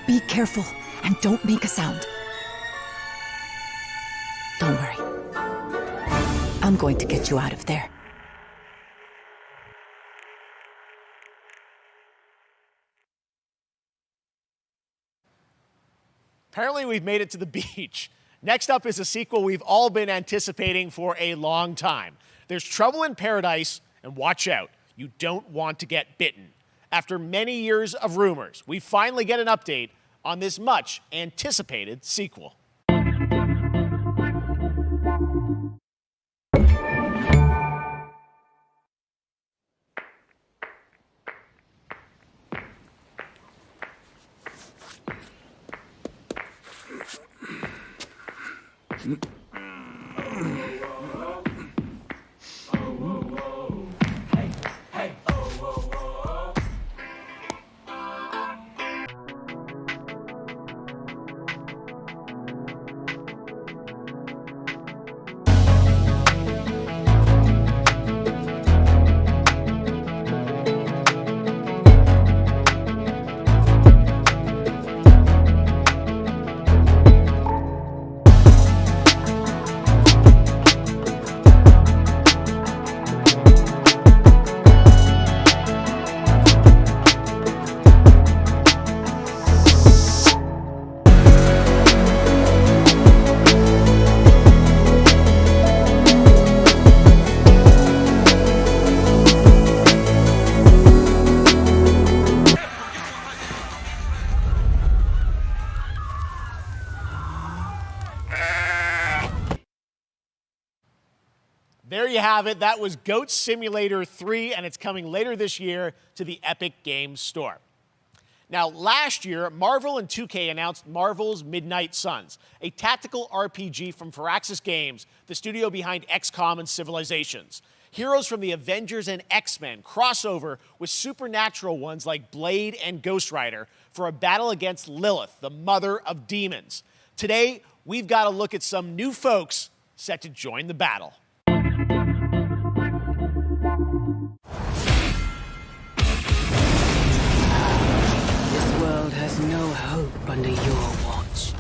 Be careful and don't make a sound. Don't worry. I'm going to get you out of there. Apparently we've made it to the beach. Next up is a sequel we've all been anticipating for a long time. There's Trouble in Paradise, and watch out, you don't want to get bitten. After many years of rumors, we finally get an update on this much anticipated sequel. There you have it. That was Goat Simulator 3, and it's coming later this year to the Epic Games Store. Now, last year, Marvel and 2K announced Marvel's Midnight Suns, a tactical RPG from Firaxis Games, the studio behind XCOM and Civilizations. Heroes from the Avengers and X-Men cross over with supernatural ones like Blade and Ghost Rider for a battle against Lilith, the mother of demons. Today, we've got to look at some new folks set to join the battle. This world has no hope under your watch.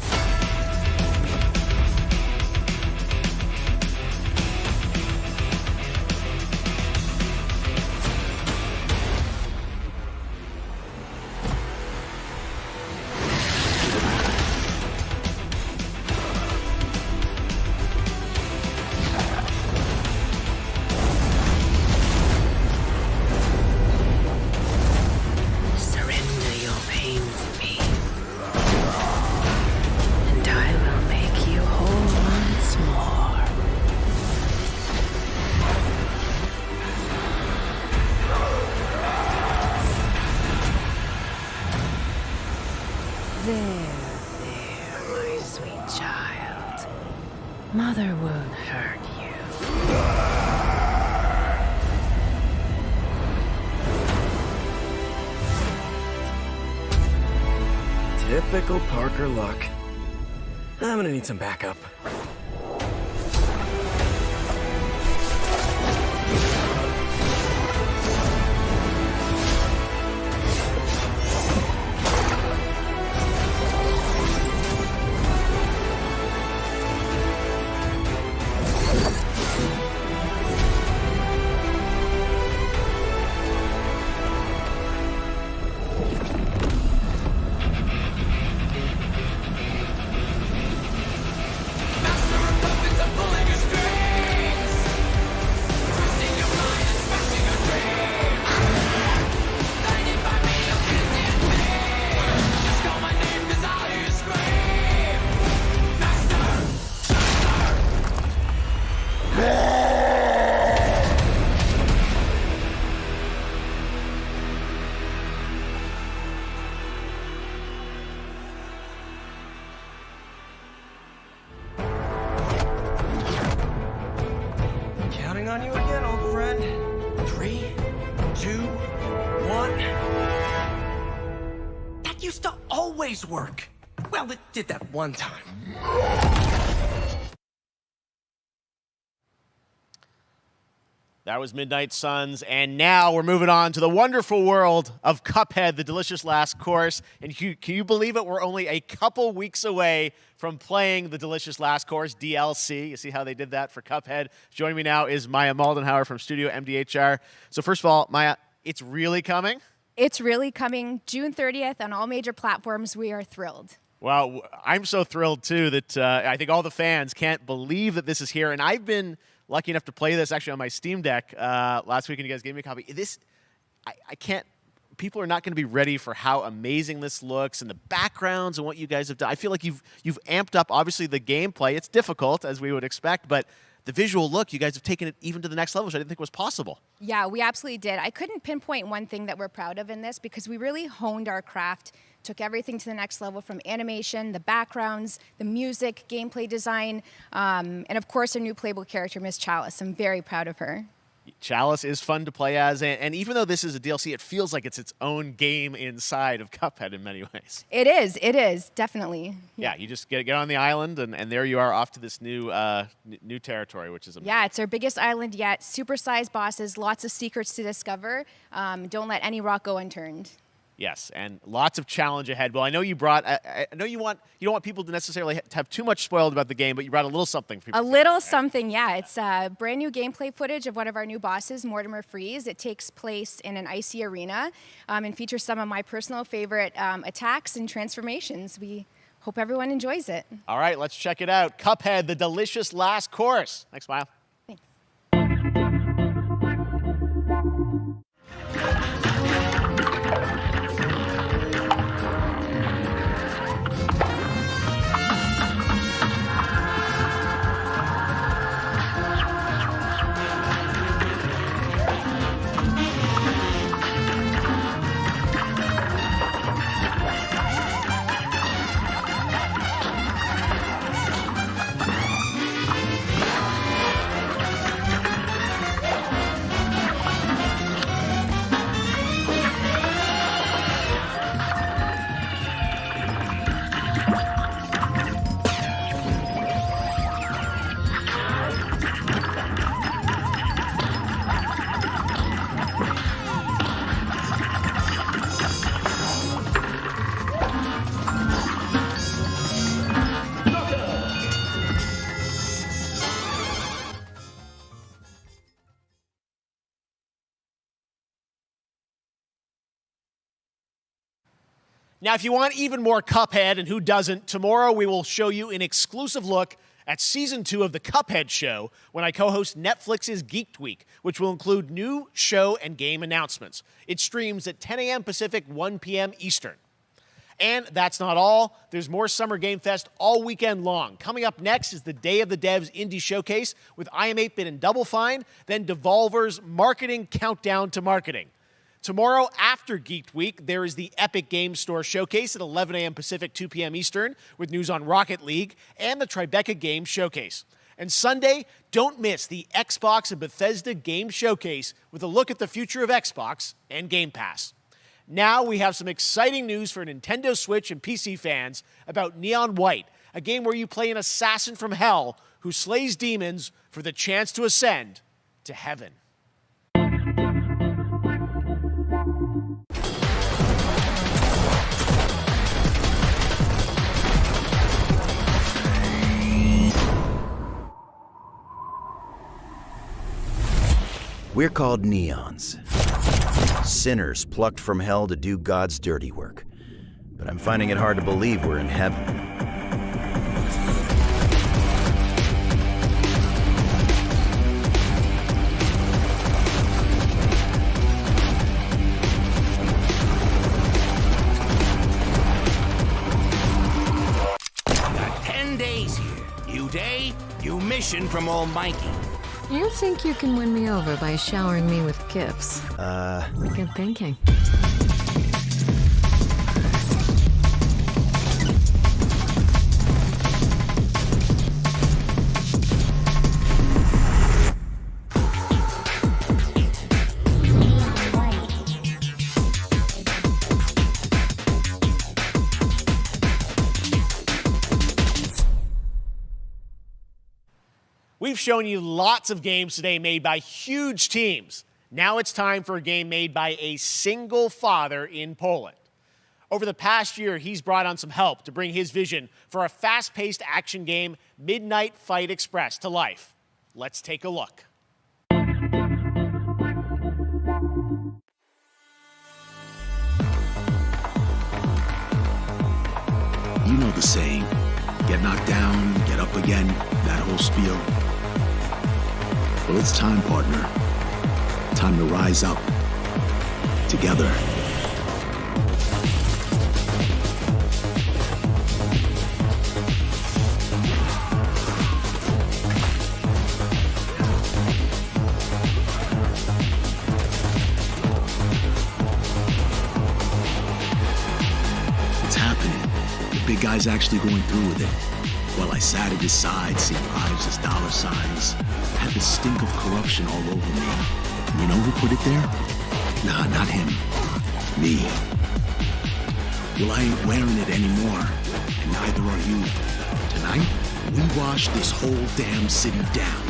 Mother won't hurt you. Typical Parker luck. I'm gonna need some backup. on you again, old friend. 3, 2, 1. That used to always work. Well, it did that one time. That was Midnight Suns, and now we're moving on to the wonderful world of Cuphead, the delicious last course. And can you believe it? We're only a couple weeks away from playing the delicious last course, DLC. You see how they did that for Cuphead? Joining me now is Maya Moldenhauer from Studio MDHR. So first of all, Maya, it's really coming? It's really coming June 30th on all major platforms. We are thrilled. Well, I'm so thrilled, too, that I think all the fans can't believe that this is here. And I've been lucky enough to play this actually on my Steam Deck last week, and you guys gave me a copy. I can't. People are not going to be ready for how amazing this looks and the backgrounds and what you guys have done. I feel like you've amped up, obviously, the gameplay. It's difficult, as we would expect, but the visual look, you guys have taken it even to the next level, which I didn't think was possible. Yeah, we absolutely did. I couldn't pinpoint one thing that we're proud of in this because we really honed our craft, took everything to the next level from animation, the backgrounds, the music, gameplay design, and of course our new playable character, Miss Chalice. I'm very proud of her. Chalice is fun to play as, and even though this is a DLC, it feels like it's its own game inside of Cuphead in many ways. It is, definitely. Yeah, you just get on the island, and there you are off to this new territory, which is amazing. Yeah, it's our biggest island yet. Super-sized bosses, lots of secrets to discover. Don't let any rock go unturned. Yes, and lots of challenge ahead. Well, I know you brought. I know you don't want people to necessarily have too much spoiled about the game, but you brought a little something for people. A little something, yeah. It's brand new gameplay footage of one of our new bosses, Mortimer Freeze. It takes place in an icy arena and features some of my personal favorite attacks and transformations. We hope everyone enjoys it. All right, let's check it out. Cuphead, the delicious last course. Thanks, Maya. Now, if you want even more Cuphead, and who doesn't, tomorrow we will show you an exclusive look at Season 2 of the Cuphead Show when I co-host Netflix's Geeked Week, which will include new show and game announcements. It streams at 10 a.m. Pacific, 1 p.m. Eastern. And that's not all. There's more Summer Game Fest all weekend long. Coming up next is the Day of the Devs Indie Showcase with IM8-Bit and Double Fine, then Devolver's Marketing Countdown to Marketing. Tomorrow, after Geeked Week, there is the Epic Games Store Showcase at 11 a.m. Pacific, 2 p.m. Eastern, with news on Rocket League and the Tribeca Games Showcase. And Sunday, don't miss the Xbox and Bethesda Game Showcase with a look at the future of Xbox and Game Pass. Now we have some exciting news for Nintendo Switch and PC fans about Neon White, a game where you play an assassin from hell who slays demons for the chance to ascend to heaven. We're called Neons. Sinners plucked from hell to do God's dirty work. But I'm finding it hard to believe we're in heaven. Got 10 days here. New day, new mission from Almighty. You think you can win me over by showering me with gifts? Good thinking. We've shown you lots of games today made by huge teams. Now it's time for a game made by a single father in Poland. Over the past year, he's brought on some help to bring his vision for a fast-paced action game, Midnight Fight Express, to life. Let's take a look. You know the saying, get knocked down, get up again, that whole spiel. Well, it's time, partner. Time to rise up. Together. It's happening. The big guy's actually going through with it. While I sat at his side, seeing lives as dollar signs, had the stink of corruption all over me. You know who put it there? Nah, not him. Me. Well, I ain't wearing it anymore, and neither are you. Tonight, we wash this whole damn city down.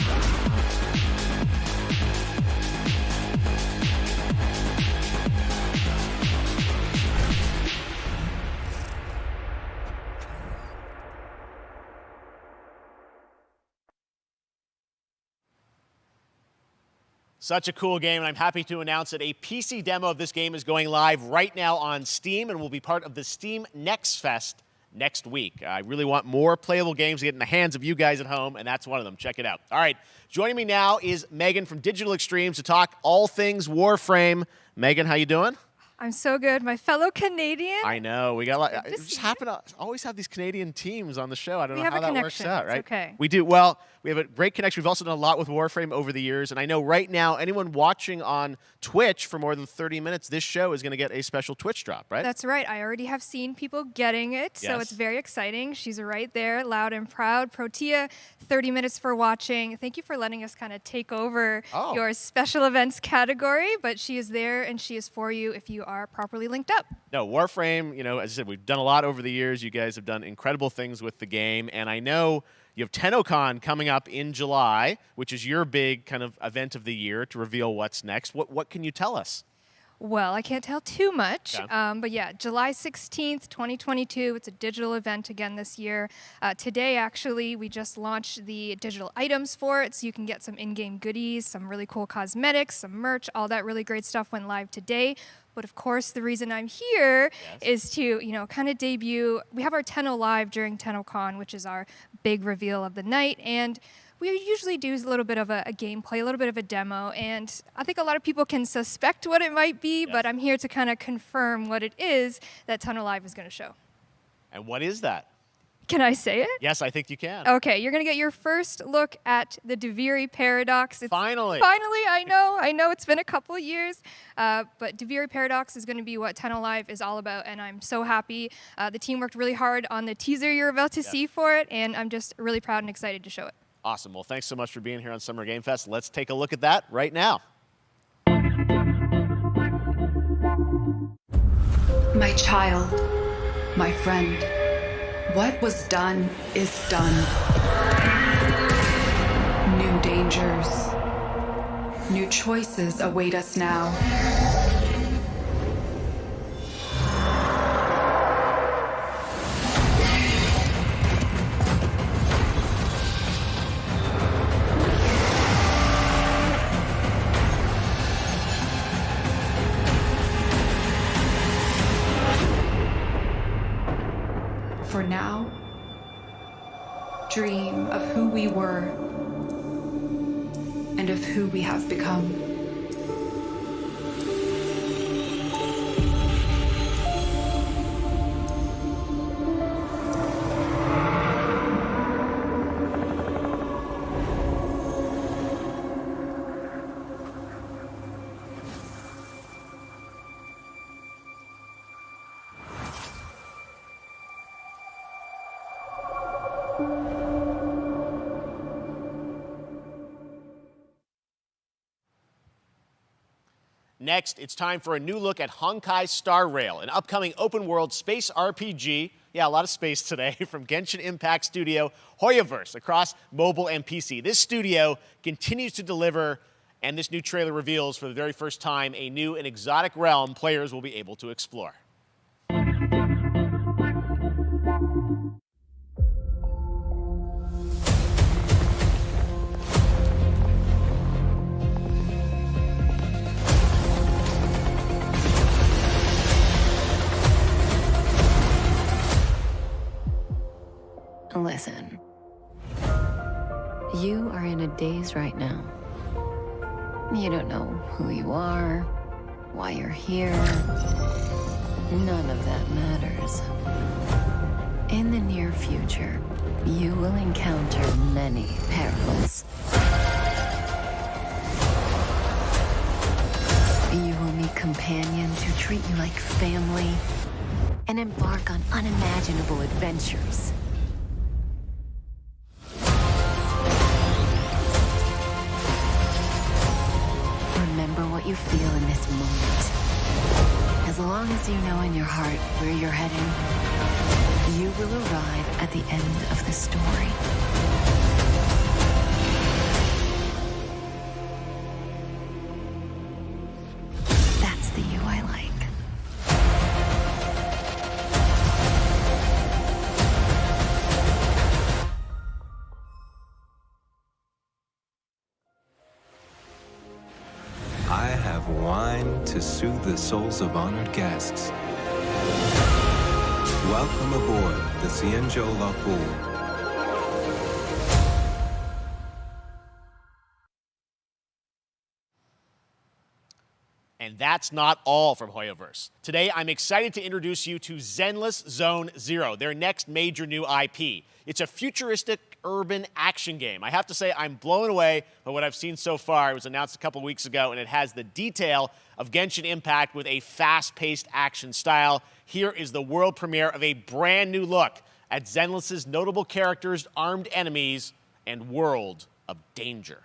Such a cool game, and I'm happy to announce that a PC demo of this game is going live right now on Steam and will be part of the Steam Next Fest next week. I really want more playable games to get in the hands of you guys at home, and that's one of them. Check it out. All right, joining me now is Megan from Digital Extremes to talk all things Warframe. Megan, how you doing? I'm so good. My fellow Canadian. I know. We got we just happen to always have these Canadian teams on the show. I don't know how that works out, right? It's okay. We do. Well, we have a great connection. We've also done a lot with Warframe over the years. And I know right now, anyone watching on Twitch for more than 30 minutes, this show is going to get a special Twitch drop, right? That's right. I already have seen people getting it. So Yes. it's very exciting. She's right there, loud and proud. Protea, 30 minutes for watching. Thank you for letting us kind of take over your special events category. But she is there and she is for you if you are properly linked up. No, Warframe, you know, as I said, we've done a lot over the years. You guys have done incredible things with the game. And I know you have TennoCon coming up in July, which is your big kind of event of the year to reveal what's next. What can you tell us? Well, I can't tell too much, Okay. but yeah, July 16th, 2022. It's a digital event again this year. Today, actually, we just launched the digital items for it, so you can get some in-game goodies, some really cool cosmetics, some merch, all that really great stuff went live today. But of course, the reason I'm here is to, kind of debut. We have our Tenno Live during TennoCon, which is our big reveal of the night, and we usually do a little bit of a gameplay, a little bit of a demo, and I think a lot of people can suspect what it might be, but I'm here to kind of confirm what it is that Tenno Live is going to show. And what is that? Can I say it? Yes, I think you can. Okay, you're going to get your first look at the Deviri Paradox. Finally. Finally, I know it's been a couple years, but Deviri Paradox is going to be what Tenno Live is all about, and I'm so happy. The team worked really hard on the teaser you're about to see for it, and I'm just really proud and excited to show it. Awesome. Well, thanks so much for being here on Summer Game Fest. Let's take a look at that right now. My child, my friend, what was done is done. New dangers, new choices await us now. For now, dream of who we were and of who we have become. Next, it's time for a new look at Honkai Star Rail, an upcoming open-world space RPG. Yeah, a lot of space today from Genshin Impact studio Hoyoverse across mobile and PC. This studio continues to deliver, and this new trailer reveals for the very first time a new and exotic realm players will be able to explore. Listen, you are in a daze right now. You don't know who you are, why you're here. None of that matters. In the near future, you will encounter many perils. You will meet companions who treat you like family and embark on unimaginable adventures. Remember what you feel in this moment. As long as you know in your heart where you're heading, you will arrive at the end of the story. That's the you I like. I have wine to soothe the souls of honored guests. Welcome aboard the Cienjo La Fool. And that's not all from Hoyoverse. Today, I'm excited to introduce you to Zenless Zone Zero, their next major new IP. It's a futuristic urban action game. I have to say, I'm blown away by what I've seen so far. It was announced a couple weeks ago, and it has the detail of Genshin Impact with a fast-paced action style. Here is the world premiere of a brand new look at Zenless's notable characters, armed enemies, and world of danger.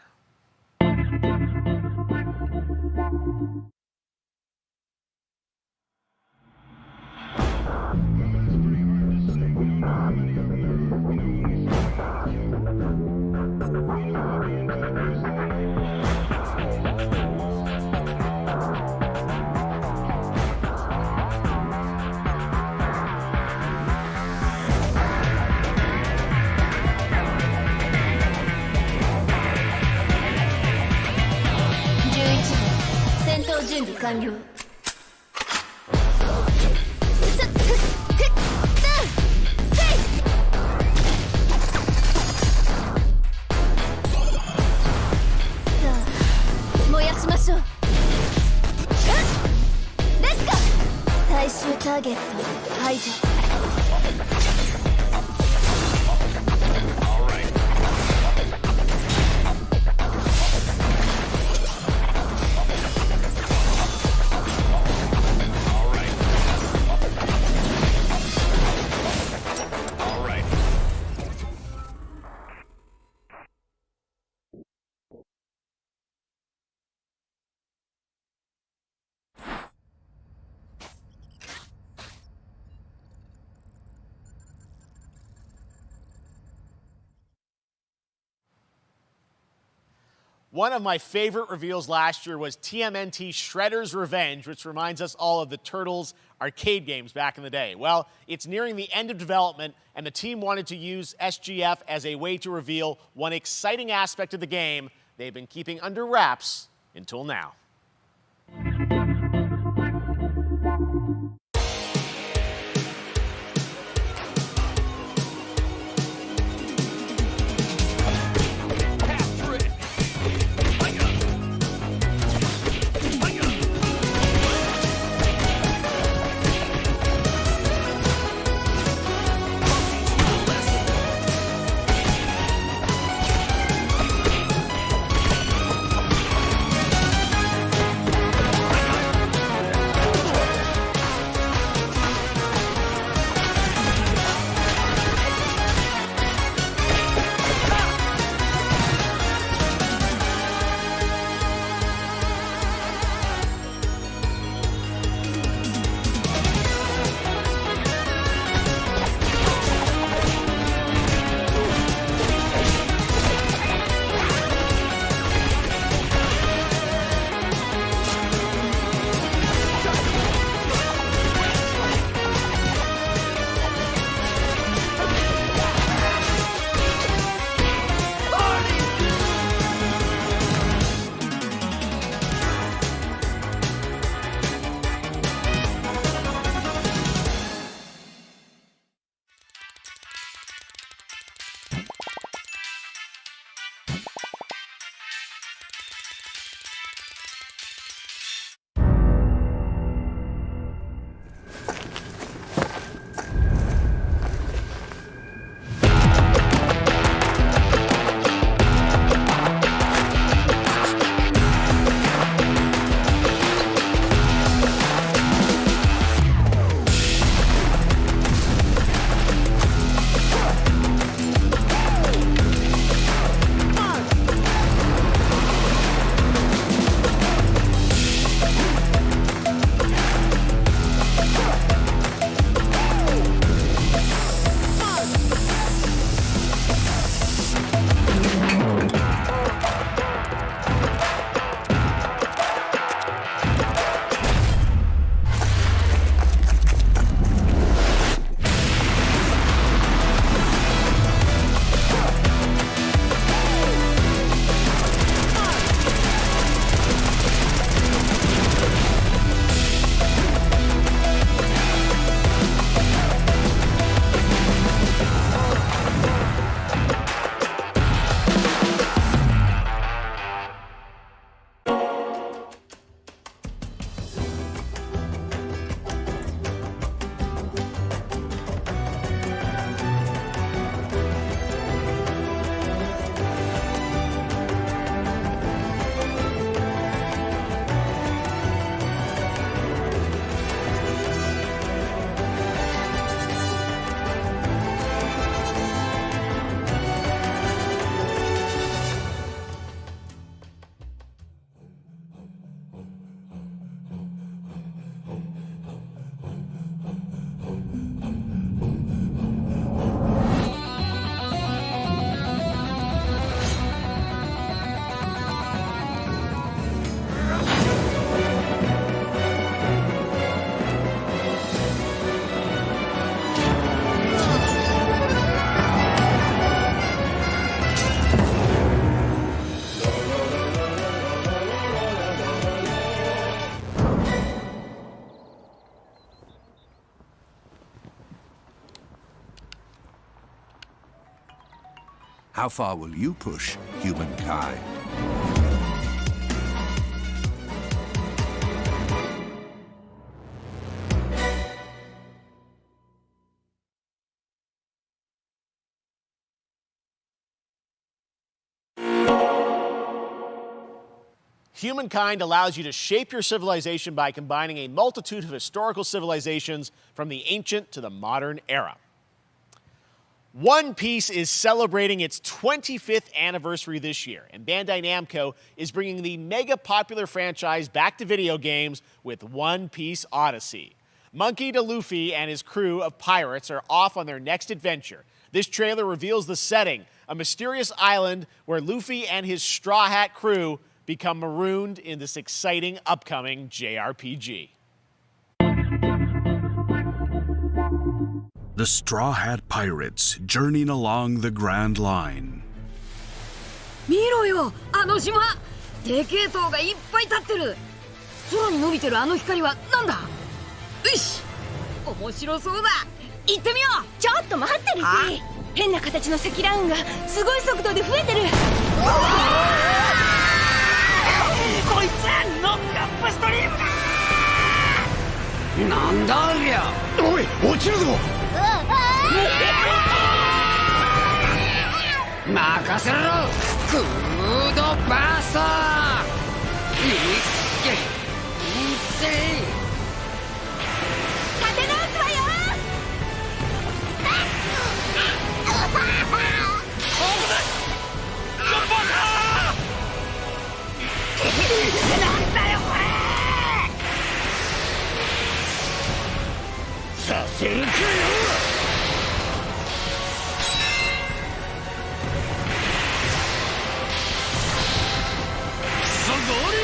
One of my favorite reveals last year was TMNT Shredder's Revenge, which reminds us all of the Turtles arcade games back in the day. Well, it's nearing the end of development, and the team wanted to use SGF as a way to reveal one exciting aspect of the game they've been keeping under wraps until now. How far will you push humankind? Humankind allows you to shape your civilization by combining a multitude of historical civilizations from the ancient to the modern era. One Piece is celebrating its 25th anniversary this year, and Bandai Namco is bringing the mega popular franchise back to video games with One Piece Odyssey. Monkey D. Luffy and his crew of pirates are off on their next adventure. This trailer reveals the setting, a mysterious island where Luffy and his Straw Hat crew become marooned in this exciting upcoming JRPG. The Straw Hat Pirates journeying along the Grand Line. 見ろよ、あの島。でけえ塔がいっぱい立ってる。空に伸びてるあの光はなんだ。よし、面白そうだ。行ってみよう。ちょっと待ってるし。変な形の積乱雲がすごい速度で増えてる。こいつノックアップストリームだ。なんだありゃ。おい、落ちるぞ。任せろ。クードバースト。いけ、立て直すわよ。なんだよこれ。させるかよ。そごり。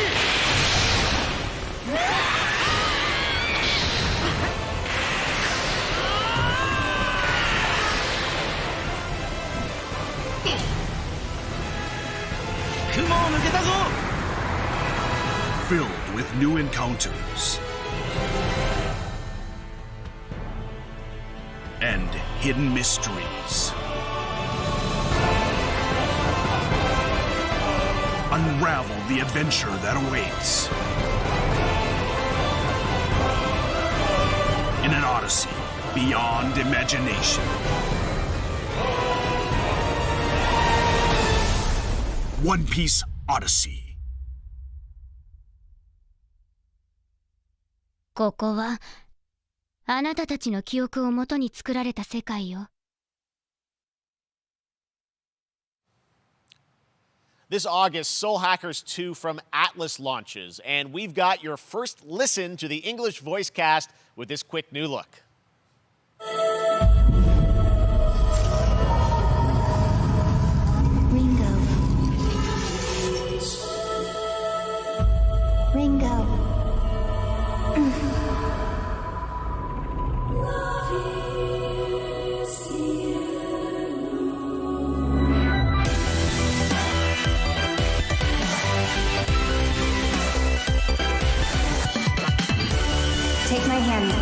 雲を抜けたぞ。Filled with new encounters and hidden mysteries. Unravel the adventure that awaits in an odyssey beyond imagination. One Piece Odyssey. ここはあなたたちの記憶をもとに作られた世界よ。This August, Soul Hackers 2 from Atlas launches, and we've got your first listen to the English voice cast with this quick new look. Ringo. Take my hand.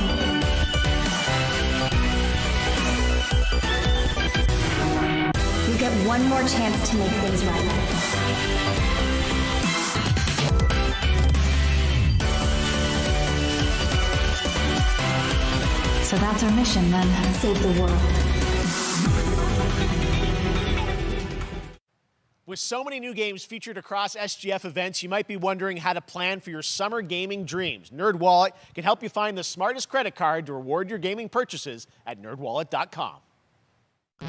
You get one more chance to make things right. So that's our mission then. Save the world. With so many new games featured across SGF events, you might be wondering how to plan for your summer gaming dreams. NerdWallet can help you find the smartest credit card to reward your gaming purchases at nerdwallet.com.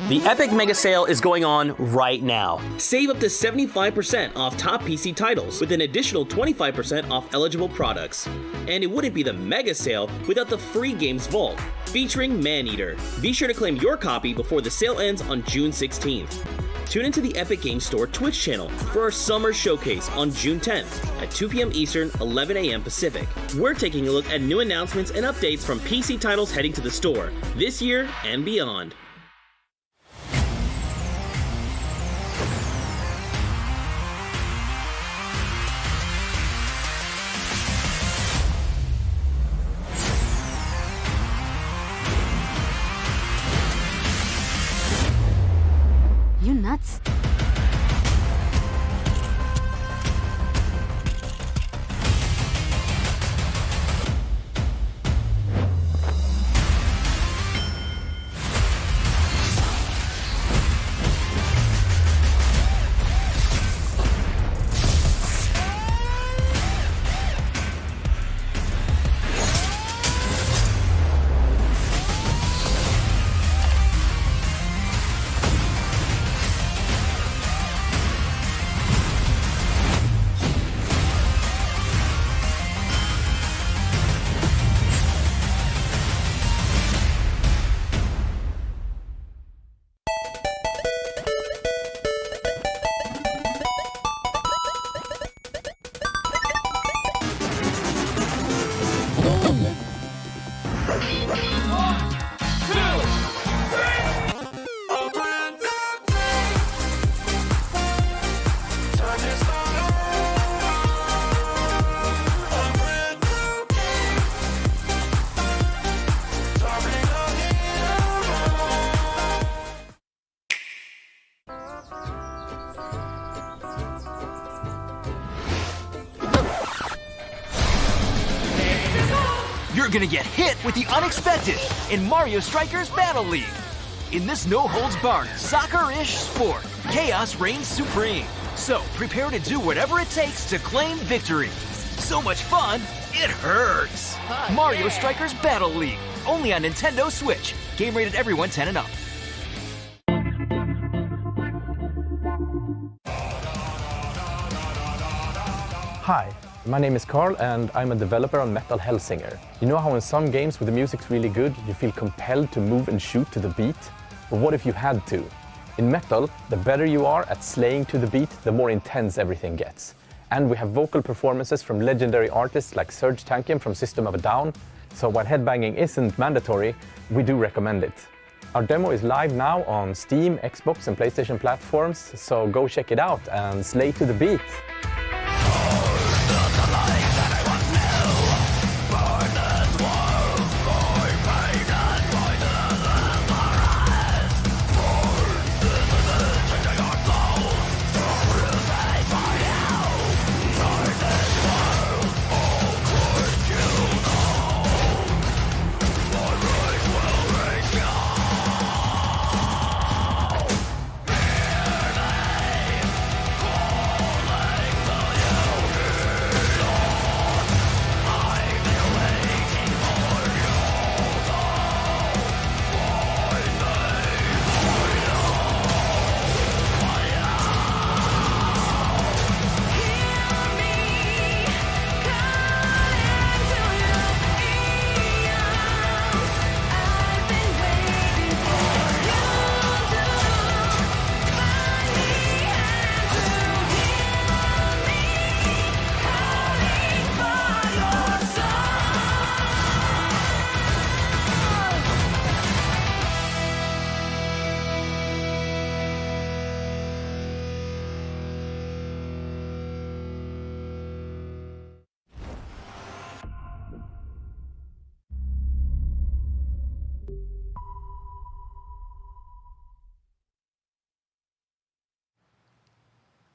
The Epic Mega Sale is going on right now. Save up to 75% off top PC titles with an additional 25% off eligible products. And it wouldn't be the Mega Sale without the free Games Vault, featuring Maneater. Be sure to claim your copy before the sale ends on June 16th. Tune into the Epic Games Store Twitch channel for our summer showcase on June 10th at 2 p.m. Eastern, 11 a.m. Pacific. We're taking a look at new announcements and updates from PC titles heading to the store this year and beyond. You nuts? You're gonna get hit with the unexpected in Mario Strikers Battle League. In this no-holds-barred, soccer-ish sport, chaos reigns supreme. So prepare to do whatever it takes to claim victory. So much fun, it hurts. Mario Strikers Battle League, only on Nintendo Switch. Game rated everyone 10 and up. Hi, my name is Carl and I'm a developer on Metal Hellsinger. You know how in some games where the music's really good, you feel compelled to move and shoot to the beat? But what if you had to? In Metal, the better you are at slaying to the beat, the more intense everything gets. And we have vocal performances from legendary artists like Serge Tankian from System of a Down, so while headbanging isn't mandatory, we do recommend it. Our demo is live now on Steam, Xbox and PlayStation platforms, so go check it out and slay to the beat.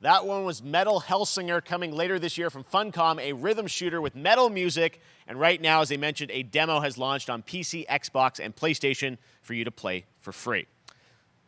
That one was Metal Hellsinger, coming later this year from Funcom, a rhythm shooter with metal music. And right now, as I mentioned, a demo has launched on PC, Xbox, and PlayStation for you to play for free.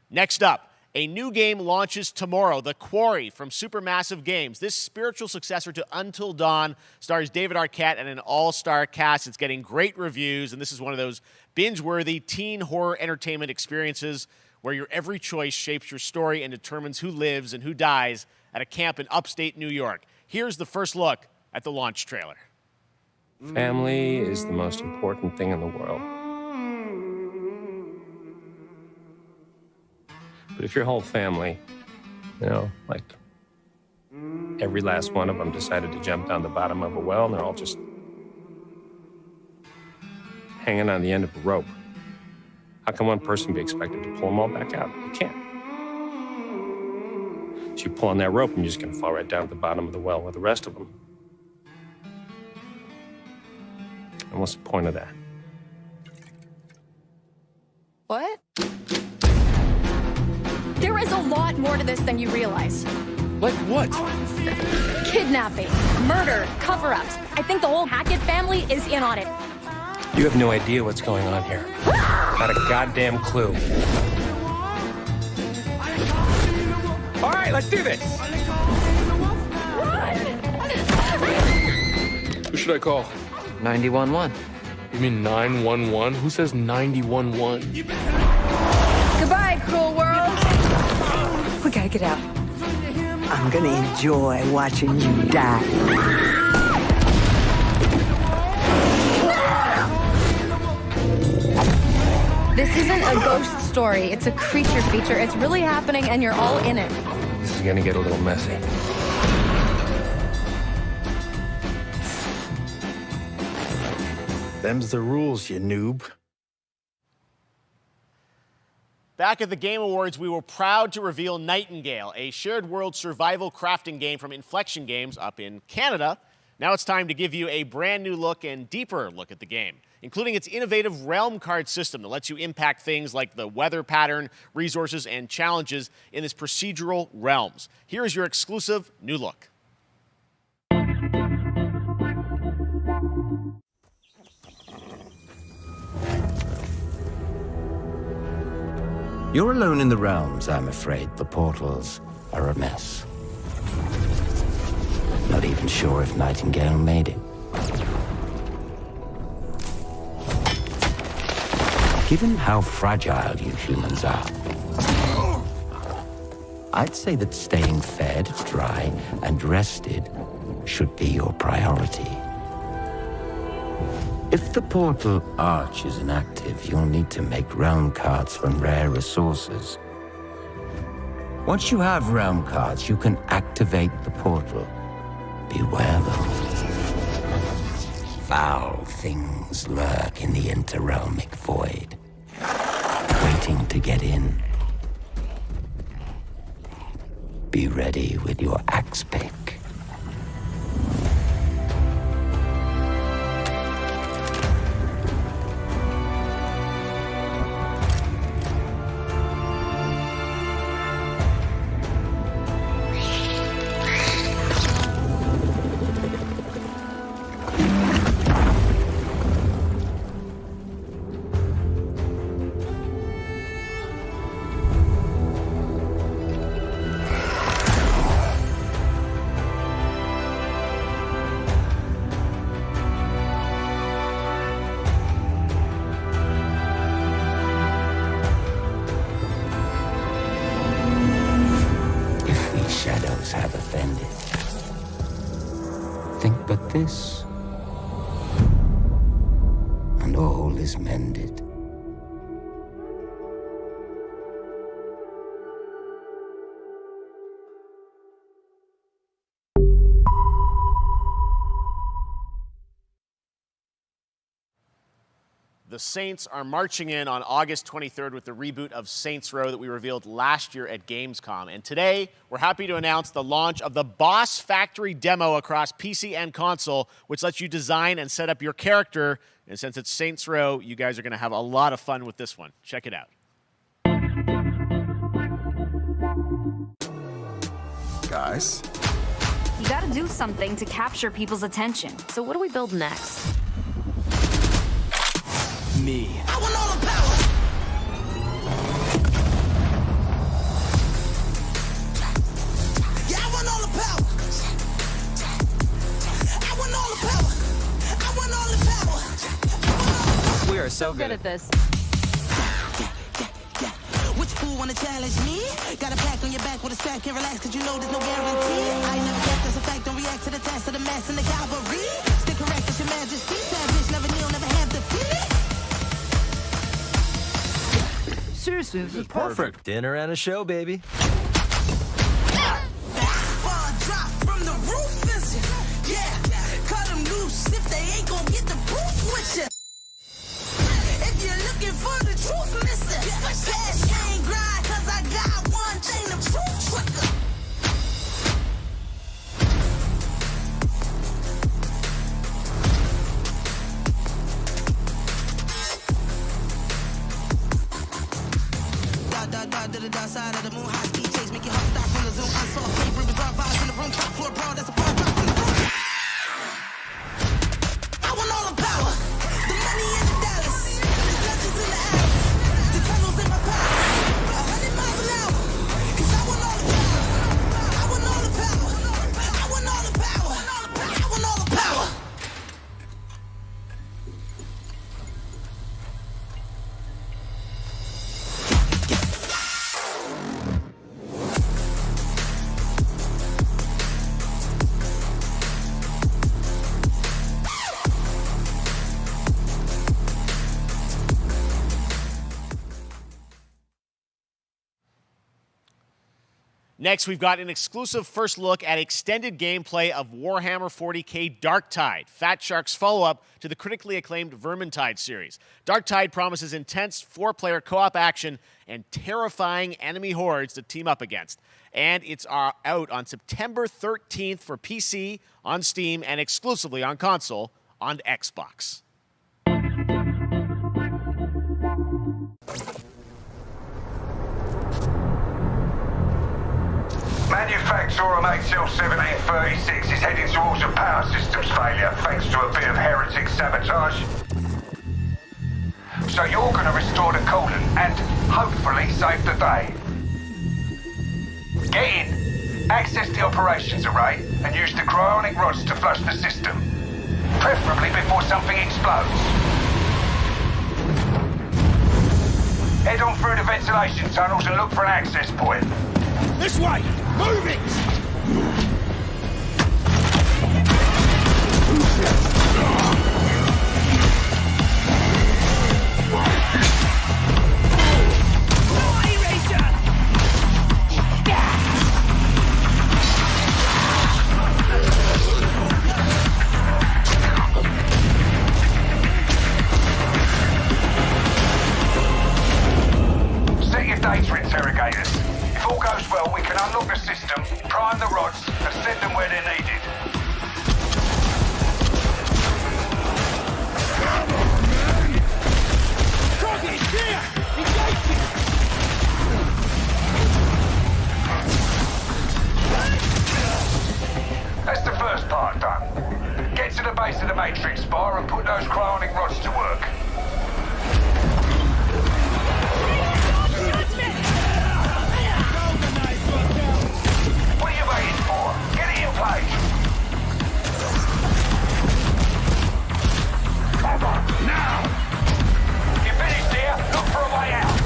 Next up, a new game launches tomorrow, The Quarry from Supermassive Games. This spiritual successor to Until Dawn stars David Arquette and an all-star cast. It's getting great reviews, and this is one of those binge-worthy teen horror entertainment experiences where your every choice shapes your story and determines who lives and who dies at a camp in upstate New York. Here's the first look at the launch trailer. Family is the most important thing in the world. But if your whole family, you know, like every last one of them decided to jump down the bottom of a well and they're all just hanging on the end of a rope, how can one person be expected to pull them all back out? You can't. So you pull on that rope and you're just gonna fall right down at the bottom of the well with the rest of them. And what's the point of that? What? There is a lot more to this than you realize. Like what? Kidnapping, murder, cover-ups. I think the whole Hackett family is in on it. You have no idea what's going on here. Not a goddamn clue. All right, let's do this. Who should I call? 911. You mean 911? Who says 911? Goodbye, cruel world. We gotta get out. I'm gonna enjoy watching you die. This isn't a ghost story. It's a creature feature. It's really happening, and you're all in it. This is gonna get a little messy. Them's the rules, you noob. Back at the Game Awards, we were proud to reveal Nightingale, a shared world survival crafting game from Inflection Games up in Canada. Now it's time to give you a brand new look and deeper look at the game, including its innovative realm card system that lets you impact things like the weather pattern, resources, and challenges in this procedural realms. Here is your exclusive new look. You're alone in the realms, I'm afraid. The portals are a mess. Not even sure if Nightingale made it. Given how fragile you humans are, I'd say that staying fed, dry, and rested should be your priority. If the portal arch is inactive, you'll need to make realm cards from rare resources. Once you have realm cards, you can activate the portal. Beware, though. Foul things lurk in the interrealmic void, waiting to get in. Be ready with your axe pick. Have offended. Think but this, and all is mended. The Saints are marching in on August 23rd with the reboot of Saints Row that we revealed last year at Gamescom. And today, we're happy to announce the launch of the Boss Factory demo across PC and console, which lets you design and set up your character. And since it's Saints Row, you guys are going to have a lot of fun with this one. Check it out. Guys? You gotta do something to capture people's attention. So what do we build next? Me. I want all the power. Yeah, I want all the power. I want all the power. I want all the power. We are so good at this. Which fool wanna challenge me? Got a pack on your back with a strap, can't relax cause you know there's no guarantee. I never guess that's a fact, don't react to the test of the mass and the cavalry. Stay correct, it's your majesty. Savage, never kneel, never have defeat. Seriously, this is perfect. Dinner and a show, baby. Fall drop from the roof, is it? Yeah, cut them loose if they ain't gon' get the proof with you. If you're looking for the truth, mister, cash ain't grind, cause I got one thing to prove quicker. dark side of the moon, high speed chase, make your heart stop from the zoom. Unsolved favorite, bizarre vibes in the room, top floor brawl, that's a far drop from the room. I want all the power, the money and the dollars, the legends in the air, the tunnels in my palace, 100 miles an hour, 'cause I want all the power, I want all the power, I want all the power, I want all the power. Next, we've got an exclusive first look at extended gameplay of Warhammer 40k Darktide, Fat Shark's follow-up to the critically acclaimed Vermintide series. Darktide promises intense 4-player co-op action and terrifying enemy hordes to team up against. And it's out on September 13th for PC, on Steam, and exclusively on console on Xbox. Manufacturer HL 1736 is heading towards a power systems failure thanks to a bit of heretic sabotage. So you're going to restore the coolant and hopefully save the day. Get in, access the operations array, and use the cryonic rods to flush the system. Preferably before something explodes. Head on through the ventilation tunnels and look for an access point. This way! Move it! Set your data interrogators. If all goes well, we can unlock the system, prime the rods, and send them where they're needed. Target here! Engaging! That's the first part done. Get to the base of the Matrix spire and put those cryonic rods to work. What are you waiting for? Get it in place! Cover, now! You finished here? Look for a way out!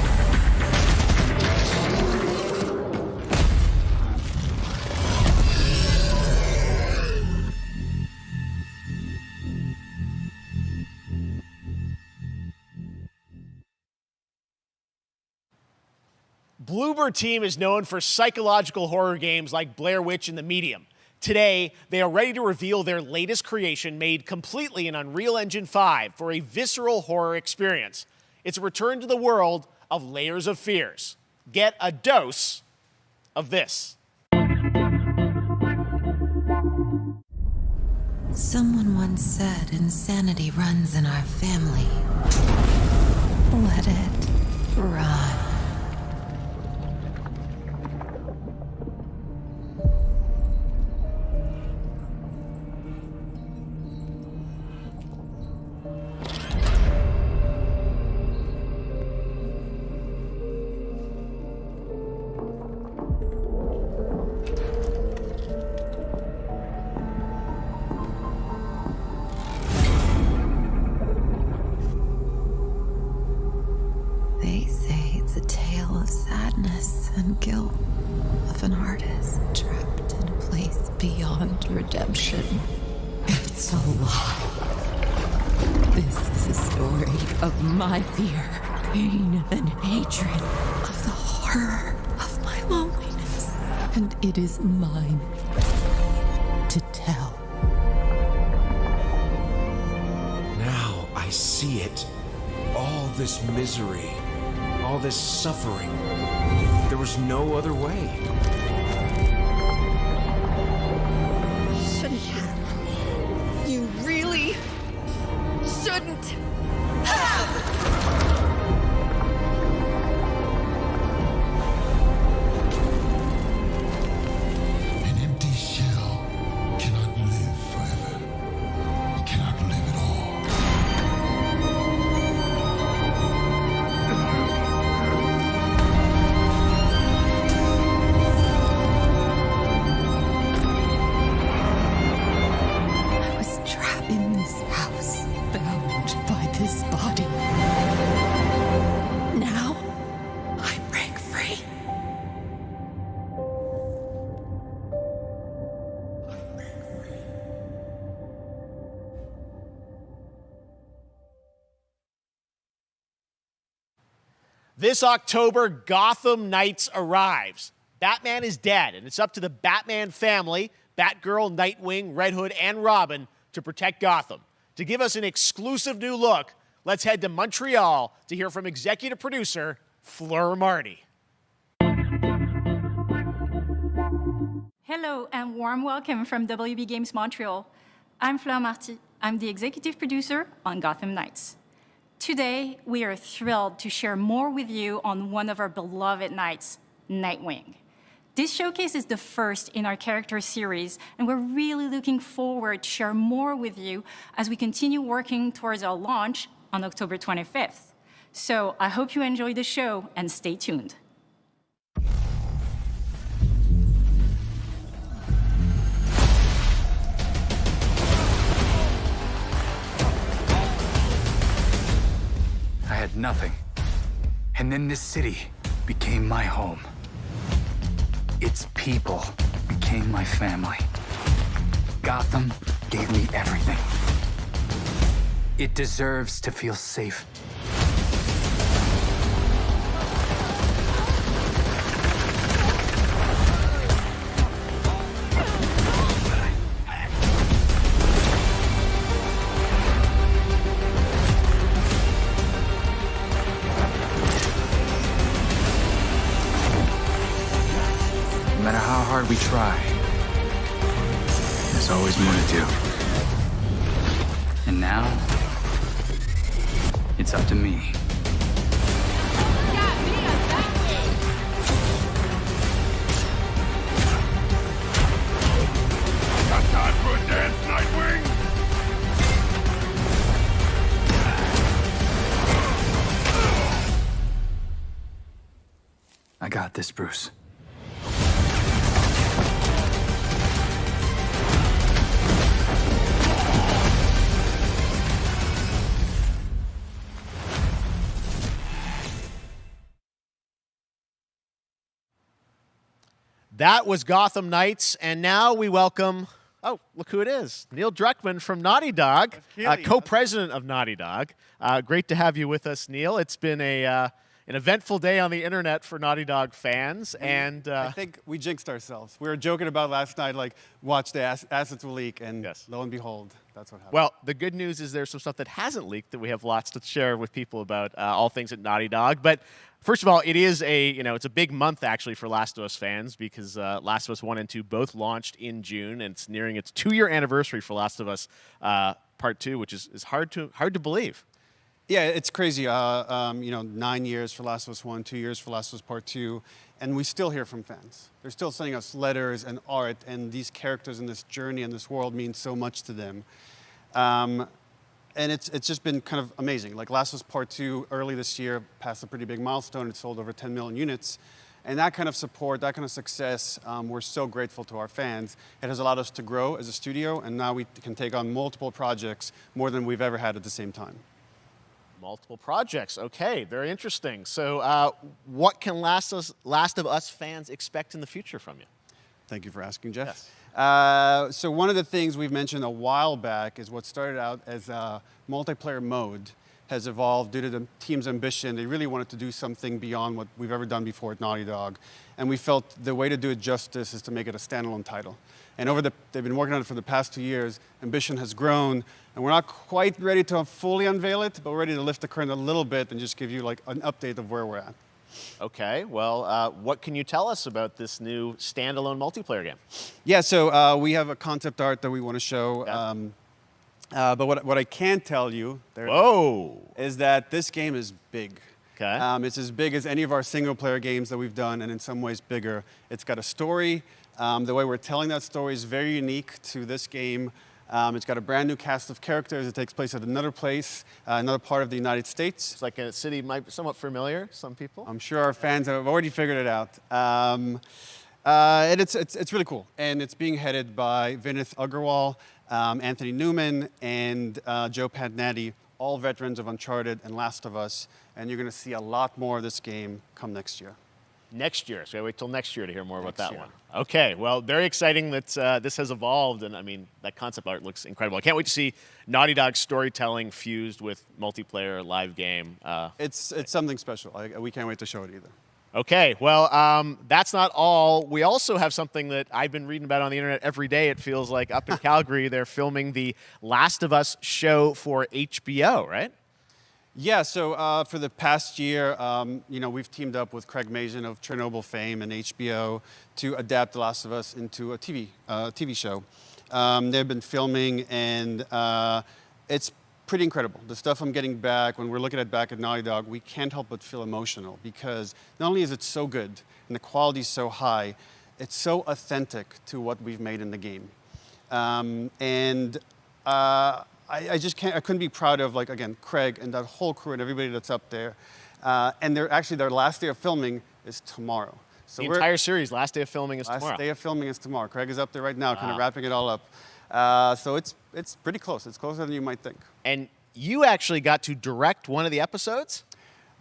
Bloober Team is known for psychological horror games like Blair Witch and The Medium. Today, they are ready to reveal their latest creation made completely in Unreal Engine 5 for a visceral horror experience. It's a return to the world of Layers of Fears. Get a dose of this. Someone once said insanity runs in our family. Let it run. They say it's a tale of sadness and guilt of an artist trapped in a place beyond redemption. It's a lie. This is a story of my fear, pain, and hatred, of the horror of my loneliness. And it is mine to tell. Now I see it. All this misery, all this suffering. There was no other way. Shouldn't have. You really shouldn't have. This October, Gotham Knights arrives. Batman is dead, and it's up to the Batman family, Batgirl, Nightwing, Red Hood, and Robin, to protect Gotham. To give us an exclusive new look, let's head to Montreal to hear from executive producer Fleur Marty. Hello and warm welcome from WB Games Montreal. I'm Fleur Marty. I'm the executive producer on Gotham Knights. Today, we are thrilled to share more with you on one of our beloved knights, Nightwing. This showcase is the first in our character series, and we're really looking forward to share more with you as we continue working towards our launch on October 25th. So I hope you enjoy the show and stay tuned. I had nothing. And then this city became my home. Its people became my family. Gotham gave me everything. It deserves to feel safe. No matter how hard we try, there's always more to do. And now, it's up to me. Got time for a dance, Nightwing? I got this, Bruce. That was Gotham Knights, and now we welcome, oh, look who it is, Neil Druckmann from Naughty Dog, co-president of Naughty Dog. Great to have you with us, Neil. It's been an eventful day on the internet for Naughty Dog fans, and I think we jinxed ourselves. We were joking about last night, like, watch the assets will leak, and lo and behold, that's what happened. Well, the good news is there's some stuff that hasn't leaked that we have lots to share with people about all things at Naughty Dog. But first of all, it is it's a big month actually for Last of Us fans because Last of Us 1 and 2 both launched in June, and it's nearing its 2-year anniversary for Last of Us Part 2, which is hard to believe. Yeah, it's crazy. 9 years for Last of Us 1, 2 years for Last of Us Part 2, and we still hear from fans. They're still sending us letters and art, and these characters in this journey and this world mean so much to them. And it's just been kind of amazing. Like Last of Us Part 2 early this year passed a pretty big milestone. It sold over 10 million units. And that kind of support, that kind of success, we're so grateful to our fans. It has allowed us to grow as a studio, and now we can take on multiple projects, more than we've ever had at the same time. Multiple projects. Okay, very interesting. So what can Last of Us fans expect in the future from you? Thank you for asking, Jeff. Yes. So one of the things we've mentioned a while back is what started out as a multiplayer mode has evolved due to the team's ambition. They really wanted to do something beyond what we've ever done before at Naughty Dog. And we felt the way to do it justice is to make it a standalone title. And they've been working on it for the past 2 years. Ambition has grown, and we're not quite ready to fully unveil it, but we're ready to lift the curtain a little bit and just give you like an update of where we're at. Okay, well, what can you tell us about this new standalone multiplayer game? Yeah, so we have a concept art that we want to show. Yeah. But what I can tell you is that this game is big. Okay. It's as big as any of our single-player games that we've done, and in some ways bigger. It's got a story. The way we're telling that story is very unique to this game. It's got a brand new cast of characters. It takes place at another place, another part of the United States. It's like a city might be somewhat familiar to some people. I'm sure our fans have already figured it out. And it's really cool. And it's being headed by Vinith Agarwal, Anthony Newman, and Joe Pantnati, all veterans of Uncharted and Last of Us. And you're going to see a lot more of this game come next year. Next year. So I wait till next year to hear more about that one. Okay, well, very exciting that this has evolved, and I mean, that concept art looks incredible. I can't wait to see Naughty Dog's storytelling fused with multiplayer live game. It's something special. We can't wait to show it either. Okay, well, that's not all. We also have something that I've been reading about on the internet every day, it feels like. Up in Calgary, they're filming the Last of Us show for HBO, right? Yeah, so for the past year, we've teamed up with Craig Mazin of Chernobyl fame and HBO to adapt The Last of Us into a TV show. They've been filming, and it's pretty incredible. The stuff I'm getting back, when we're looking back at Naughty Dog, we can't help but feel emotional because not only is it so good and the quality is so high, it's so authentic to what we've made in the game. I just can't, I couldn't be proud of, like, again, Craig and that whole crew and everybody that's up there. And their last day of filming is tomorrow. So the entire series, last day of filming is tomorrow. Last day of filming is tomorrow. Craig is up there right now, kind of wrapping it all up. So it's pretty close. It's closer than you might think. And you actually got to direct one of the episodes?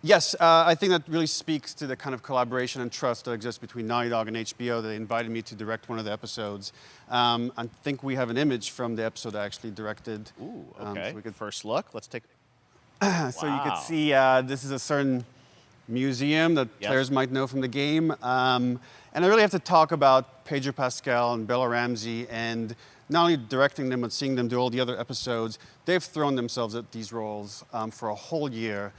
Yes, I think that really speaks to the kind of collaboration and trust that exists between Naughty Dog and HBO. They invited me to direct one of the episodes. I think we have an image from the episode I actually directed. Ooh, okay. So we could first look. Let's take. So you could see this is a certain museum that players might know from the game. And I really have to talk about Pedro Pascal and Bella Ramsey, and not only directing them, but seeing them do all the other episodes. They've thrown themselves at these roles for a whole year.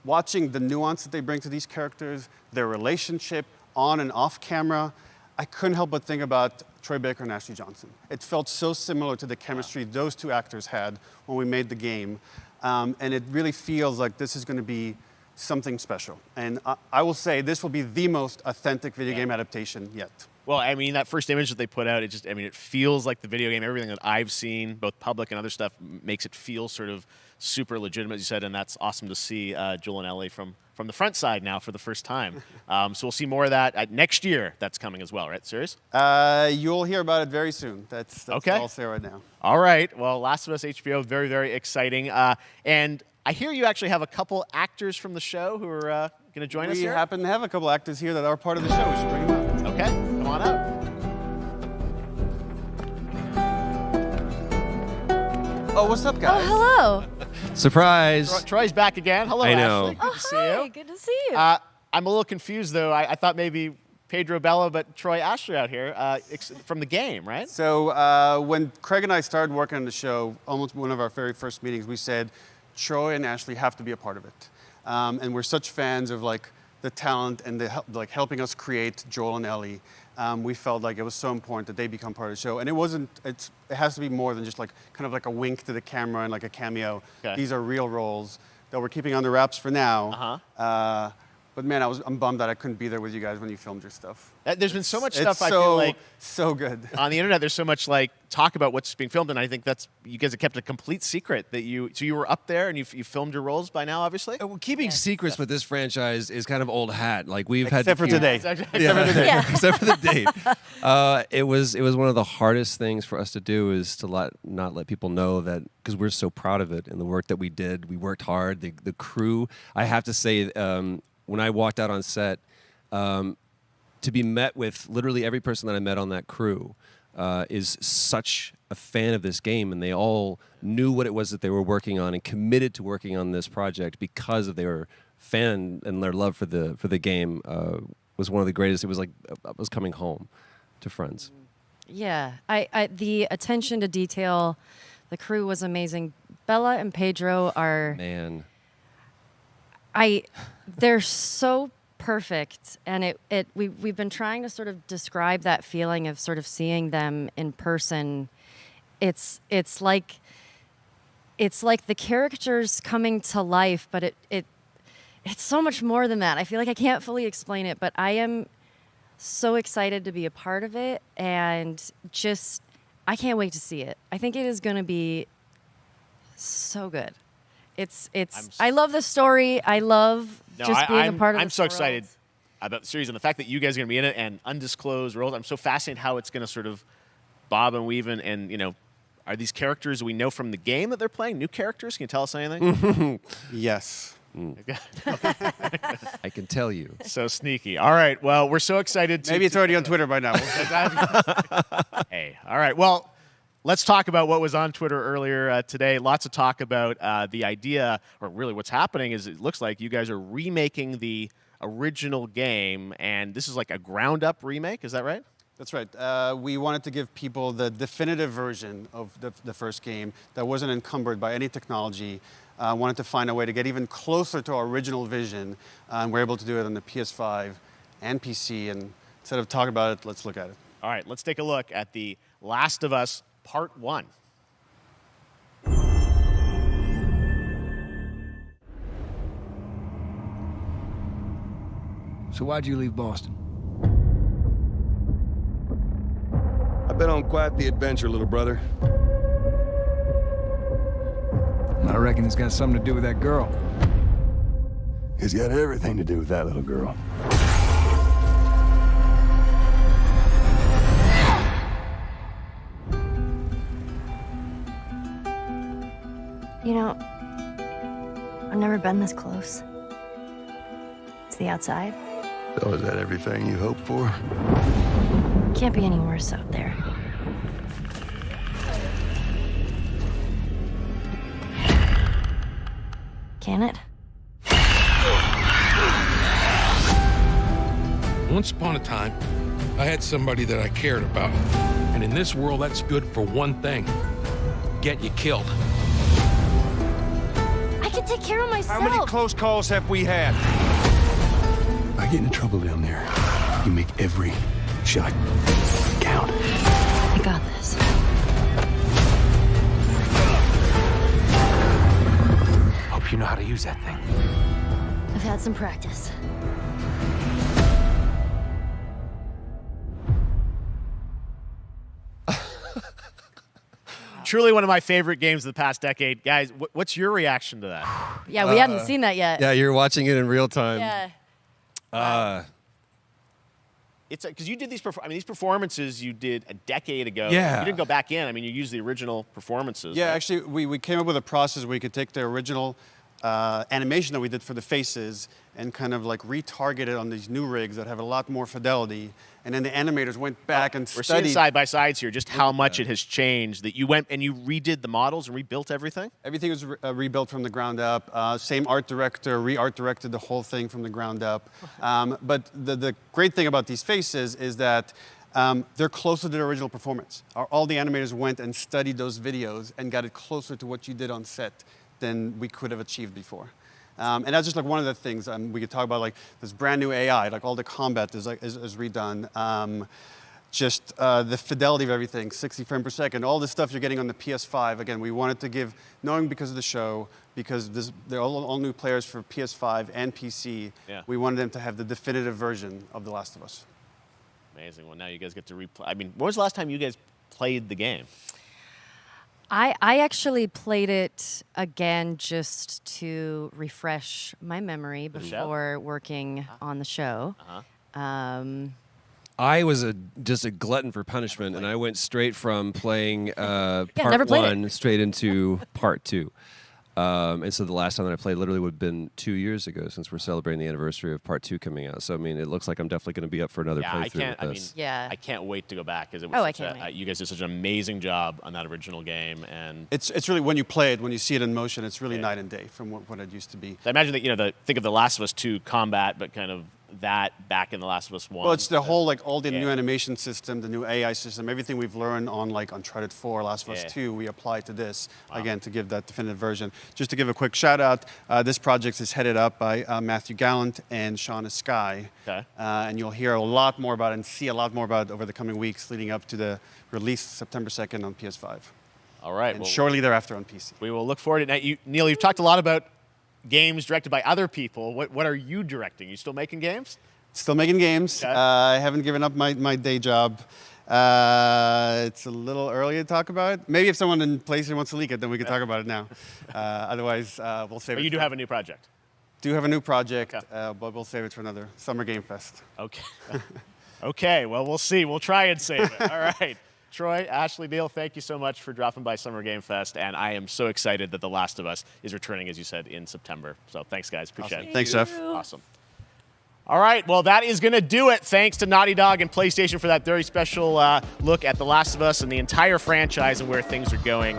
Watching the nuance that they bring to these characters, their relationship on and off camera, I couldn't help but think about Troy Baker and Ashley Johnson. It felt so similar to the chemistry those two actors had when we made the game. And it really feels like this is going to be something special. And I will say this will be the most authentic video game adaptation yet. Well, I mean, that first image that they put out, it feels like the video game. Everything that I've seen, both public and other stuff, makes it feel sort of super legitimate, as you said, and that's awesome to see Joel and Ellie from the front side now for the first time. So we'll see more of that next year. That's coming as well, right? Serious? You'll hear about it very soon. That's okay. All I'll say right now. All right. Well, Last of Us HBO, very, very exciting. And I hear you actually have a couple actors from the show who are going to join us here. We happen to have a couple actors here that are part of the show. We should bring them up. Okay, come on up. Oh, what's up, guys? Oh, hello. Surprise. Troy's back again. Hello, I know. Ashley. Good to see you. Good to see you. I'm a little confused, though. I thought maybe Pedro Bella, but Troy Ashley out here from the game, right? So when Craig and I started working on the show, almost one of our very first meetings, we said, Troy and Ashley have to be a part of it. And we're such fans of like the talent and the helping us create Joel and Ellie. We felt like it was so important that they become part of the show. And it has to be more than just like kind of like a wink to the camera and like a cameo. Okay. These are real roles that we're keeping under wraps for now. But man, I'm bummed that I couldn't be there with you guys when you filmed your stuff. There's been so much stuff I feel like so good on the internet. There's so much like talk about what's being filmed, and I think you guys have kept a complete secret that you were up there and you filmed your roles by now, obviously. Well, keeping secrets with this franchise is kind of old hat. Like we've except had for today. Except for today. Except for the date. It was one of the hardest things for us to do is to not let people know that, because we're so proud of it and the work that we did. We worked hard. The crew. I have to say. When I walked out on set, to be met with literally every person that I met on that crew is such a fan of this game, and they all knew what it was that they were working on and committed to working on this project because of their fan and their love for the game was one of the greatest. It was like I was coming home to friends. Yeah, I the attention to detail, the crew was amazing. Bella and Pedro are they're so perfect, and we've been trying to sort of describe that feeling of sort of seeing them in person. It's like the characters coming to life, but it's so much more than that. I feel like I can't fully explain it, but I am so excited to be a part of it, and just I can't wait to see it. I think it is going to be so good. I love the story. I love just being a part of I'm this so world. excited about the series and the fact that you guys are going to be in it and undisclosed roles. I'm so fascinated how it's going to sort of bob and weave and are these characters we know from the game that they're playing new characters? Can you tell us anything? Yes. I can tell you. So sneaky. All right. Well, we're so excited. Maybe it's already on Twitter by now. Hey. All right. Well, let's talk about what was on Twitter earlier today. Lots of talk about the idea, or really what's happening is it looks like you guys are remaking the original game, and this is like a ground-up remake. Is that right? That's right. We wanted to give people the definitive version of the first game that wasn't encumbered by any technology. Wanted to find a way to get even closer to our original vision. We're able to do it on the PS5 and PC. And instead of talking about it, let's look at it. All right, let's take a look at The Last of Us Part 1. So why'd you leave Boston? I've been on quite the adventure, little brother. I reckon it's got something to do with that girl. It's got everything to do with that little girl. You know, I've never been this close. It's the outside. So is that everything you hoped for? Can't be any worse out there. Can it? Once upon a time, I had somebody that I cared about. And in this world, that's good for one thing. Get you killed. I can take care of myself. How many close calls have we had? I get into trouble down there. You make every shot count. I got this. Hope you know how to use that thing. I've had some practice. Truly one of my favorite games of the past decade. Guys, what's your reaction to that? Yeah, we hadn't seen that yet. Yeah, you're watching it in real time. Yeah. It's because you did these. These performances you did a decade ago. Yeah. You didn't go back in. I mean, you used the original performances. Yeah, right? actually, we came up with a process where we could take the original animation that we did for the faces and kind of like retarget it on these new rigs that have a lot more fidelity. And then the animators went back and We're studied. seeing side by sides here just how much it has changed. That you went and you redid the models and rebuilt everything. Everything was rebuilt from the ground up. Same art director, re-art directed the whole thing from the ground up. But the great thing about these faces is that they're closer to the original performance. All the animators went and studied those videos and got it closer to what you did on set than we could have achieved before. And that's just like one of the things we could talk about, like this brand new AI, like all the combat is redone. Just the fidelity of everything, 60 frames per second, all the stuff you're getting on the PS5. Again, we wanted to give, knowing because of the show, because they're all new players for PS5 and PC, we wanted them to have the definitive version of The Last of Us. Amazing. Well, now you guys get to replay. I mean, when was the last time you guys played the game? I actually played it again just to refresh my memory before working on the show. I was just a glutton for punishment, and I went straight from playing never part played one straight into part two. And so the last time that I played literally would have been 2 years ago, since we're celebrating the anniversary of part two coming out. So, I mean, it looks like I'm definitely going to be up for another playthrough with this. I can't wait to go back because it was I can't wait. you guys did such an amazing job on that original game, and It's really, when you play it, when you see it in motion, it's really night and day from what it used to be. I imagine that think of The Last of Us 2 combat, but kind of that back in The Last of Us 1. Well, it's the whole, like, all the new animation system, the new AI system, everything we've learned on, like, Uncharted 4, Last of Us 2, we apply to this, again, to give that definitive version. Just to give a quick shout out, this project is headed up by Matthew Gallant and Shauna Skye. Okay. And you'll hear a lot more about it and see a lot more about it over the coming weeks leading up to the release September 2nd on PS5. All right. And shortly thereafter on PC. We will look forward to it. Now, Neil, you've talked a lot about games directed by other people. What are you directing? You still making games? Still making games. Okay. I haven't given up my day job. It's a little early to talk about it. Maybe if someone in PlayStation wants to leak it, then we can talk about it now. Otherwise, we'll save it. But you do have a new project. Do have a new project, but we'll save it for another Summer Game Fest. Okay. Okay, well, we'll see. We'll try and save it. All right. Troy, Ashley, Neil, thank you so much for dropping by Summer Game Fest, and I am so excited that The Last of Us is returning, as you said, in September. So thanks, guys. Appreciate it. Thanks, Jeff. Awesome. All right, well, that is going to do it. Thanks to Naughty Dog and PlayStation for that very special look at The Last of Us and the entire franchise and where things are going.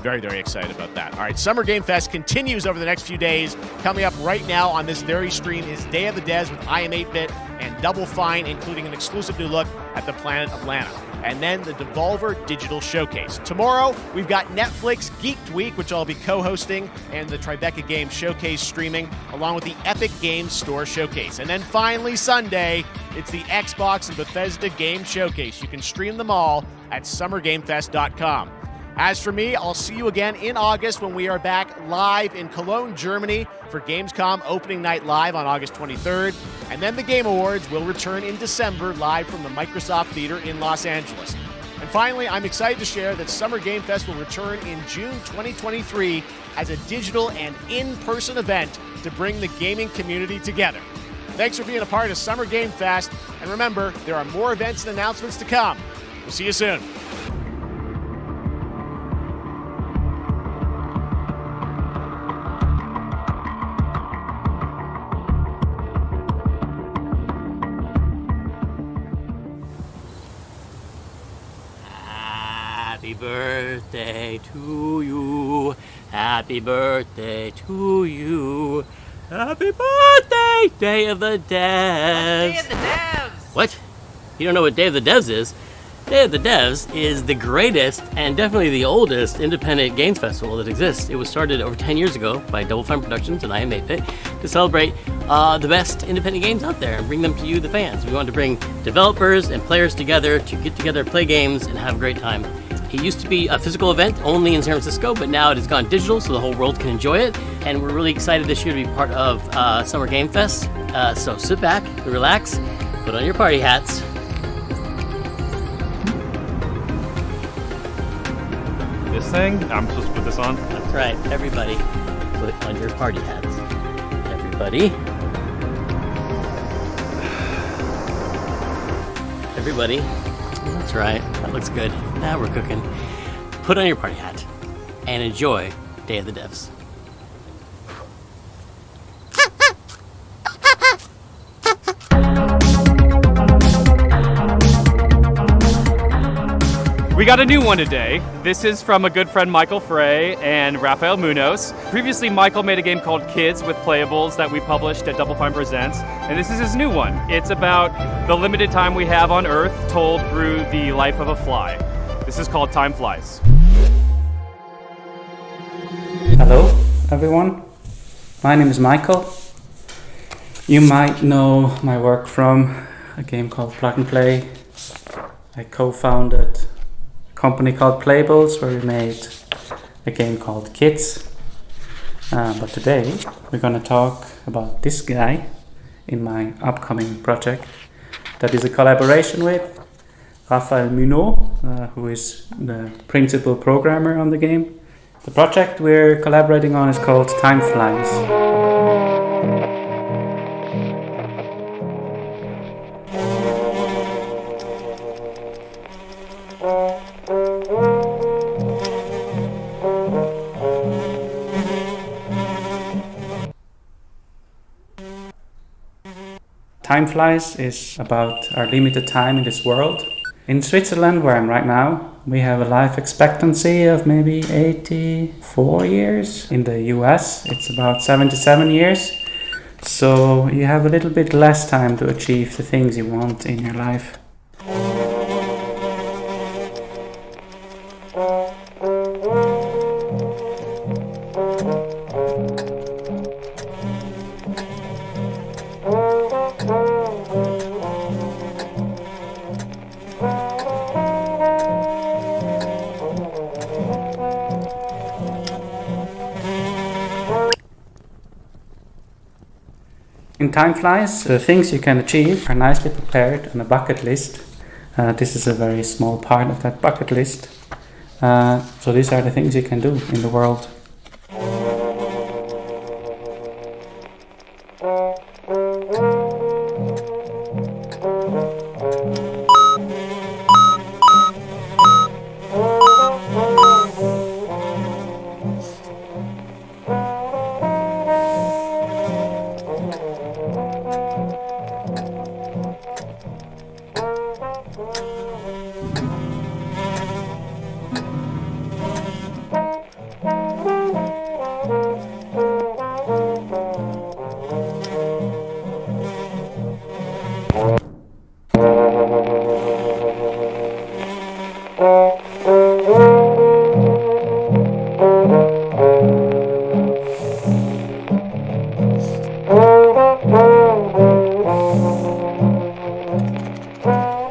Very, very excited about that. All right, Summer Game Fest continues over the next few days. Coming up right now on this very stream is Day of the Devs with I Am 8-Bit and Double Fine, including an exclusive new look at the Planet Atlanta. And then the Devolver Digital Showcase. Tomorrow, we've got Netflix Geeked Week, which I'll be co-hosting, and the Tribeca Games Showcase streaming, along with the Epic Games Store Showcase. And then finally, Sunday, it's the Xbox and Bethesda Game Showcase. You can stream them all at summergamefest.com. As for me, I'll see you again in August when we are back live in Cologne, Germany for Gamescom Opening Night Live on August 23rd. And then the Game Awards will return in December live from the Microsoft Theater in Los Angeles. And finally, I'm excited to share that Summer Game Fest will return in June 2023 as a digital and in-person event to bring the gaming community together. Thanks for being a part of Summer Game Fest. And remember, there are more events and announcements to come. We'll see you soon. Happy birthday to you. Happy birthday to you. Happy birthday, Day of the Devs. Day of the Devs. What? You don't know what Day of the Devs is? Day of the Devs is the greatest and definitely the oldest independent games festival that exists. It was started over 10 years ago by Double Fine Productions and I Am 8-Bit to celebrate the best independent games out there and bring them to you, the fans. We wanted to bring developers and players together to get together, play games, and have a great time. It used to be a physical event only in San Francisco, but now it has gone digital so the whole world can enjoy it. And we're really excited this year to be part of Summer Game Fest. So sit back, relax, put on your party hats. This thing? I'm supposed to put this on? That's right, everybody, put on your party hats. Everybody. Everybody. That's right, that looks good. Now we're cooking. Put on your party hat and enjoy Day of the Devs. We got a new one today. This is from a good friend Michael Frey and Rafael Munoz. Previously, Michael made a game called Kids with Playables that we published at Double Fine Presents, and this is his new one. It's about the limited time we have on Earth told through the life of a fly. This is called Time Flies. Hello, everyone. My name is Michael. You might know my work from a game called Plug and Play. I co-founded company called Playables, where we made a game called Kids. But today we're going to talk about this guy in my upcoming project that is a collaboration with Rafael Munoz, who is the principal programmer on the game. The project we're collaborating on is called Time Flies. Time Flies is about our limited time in this world. In Switzerland, where I'm right now, we have a life expectancy of maybe 84 years. In the US, it's about 77 years. So you have a little bit less time to achieve the things you want in your life. In Time Flies, the things you can achieve are nicely prepared on a bucket list. This is a very small part of that bucket list. So these are the things you can do in the world.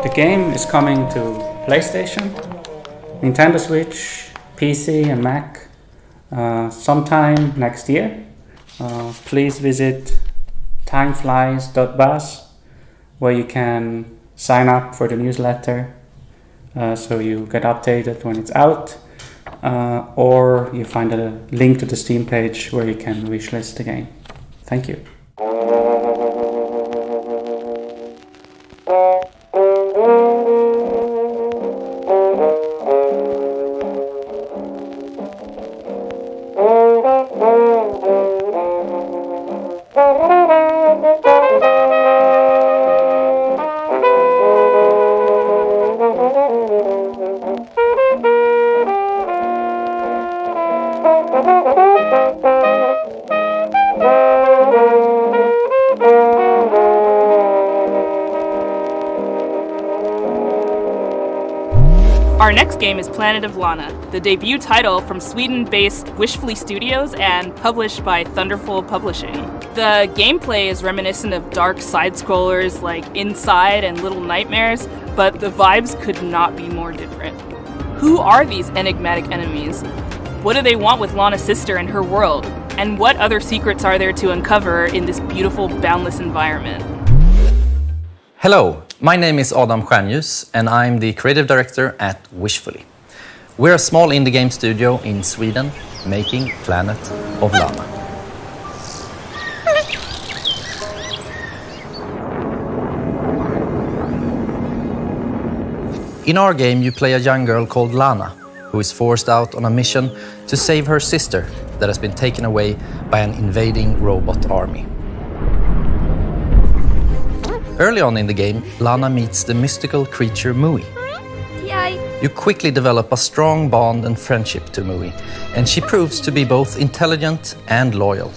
The game is coming to PlayStation, Nintendo Switch, PC and Mac sometime next year. Please visit timeflies.buzz where you can sign up for the newsletter so you get updated when it's out, or you find a link to the Steam page where you can wishlist the game. Thank you. Our next game is Planet of Lana, the debut title from Sweden-based Wishfully Studios and published by Thunderful Publishing. The gameplay is reminiscent of dark side-scrollers like Inside and Little Nightmares, but the vibes could not be more different. Who are these enigmatic enemies? What do they want with Lana's sister and her world? And what other secrets are there to uncover in this beautiful, boundless environment? Hello, my name is Adam Stjernljus and I'm the creative director at Wishfully. We're a small indie game studio in Sweden making Planet of Lana. In our game you play a young girl called Lana, who is forced out on a mission to save her sister that has been taken away by an invading robot army. Early on in the game, Lana meets the mystical creature Mui. You quickly develop a strong bond and friendship to Mui, and she proves to be both intelligent and loyal.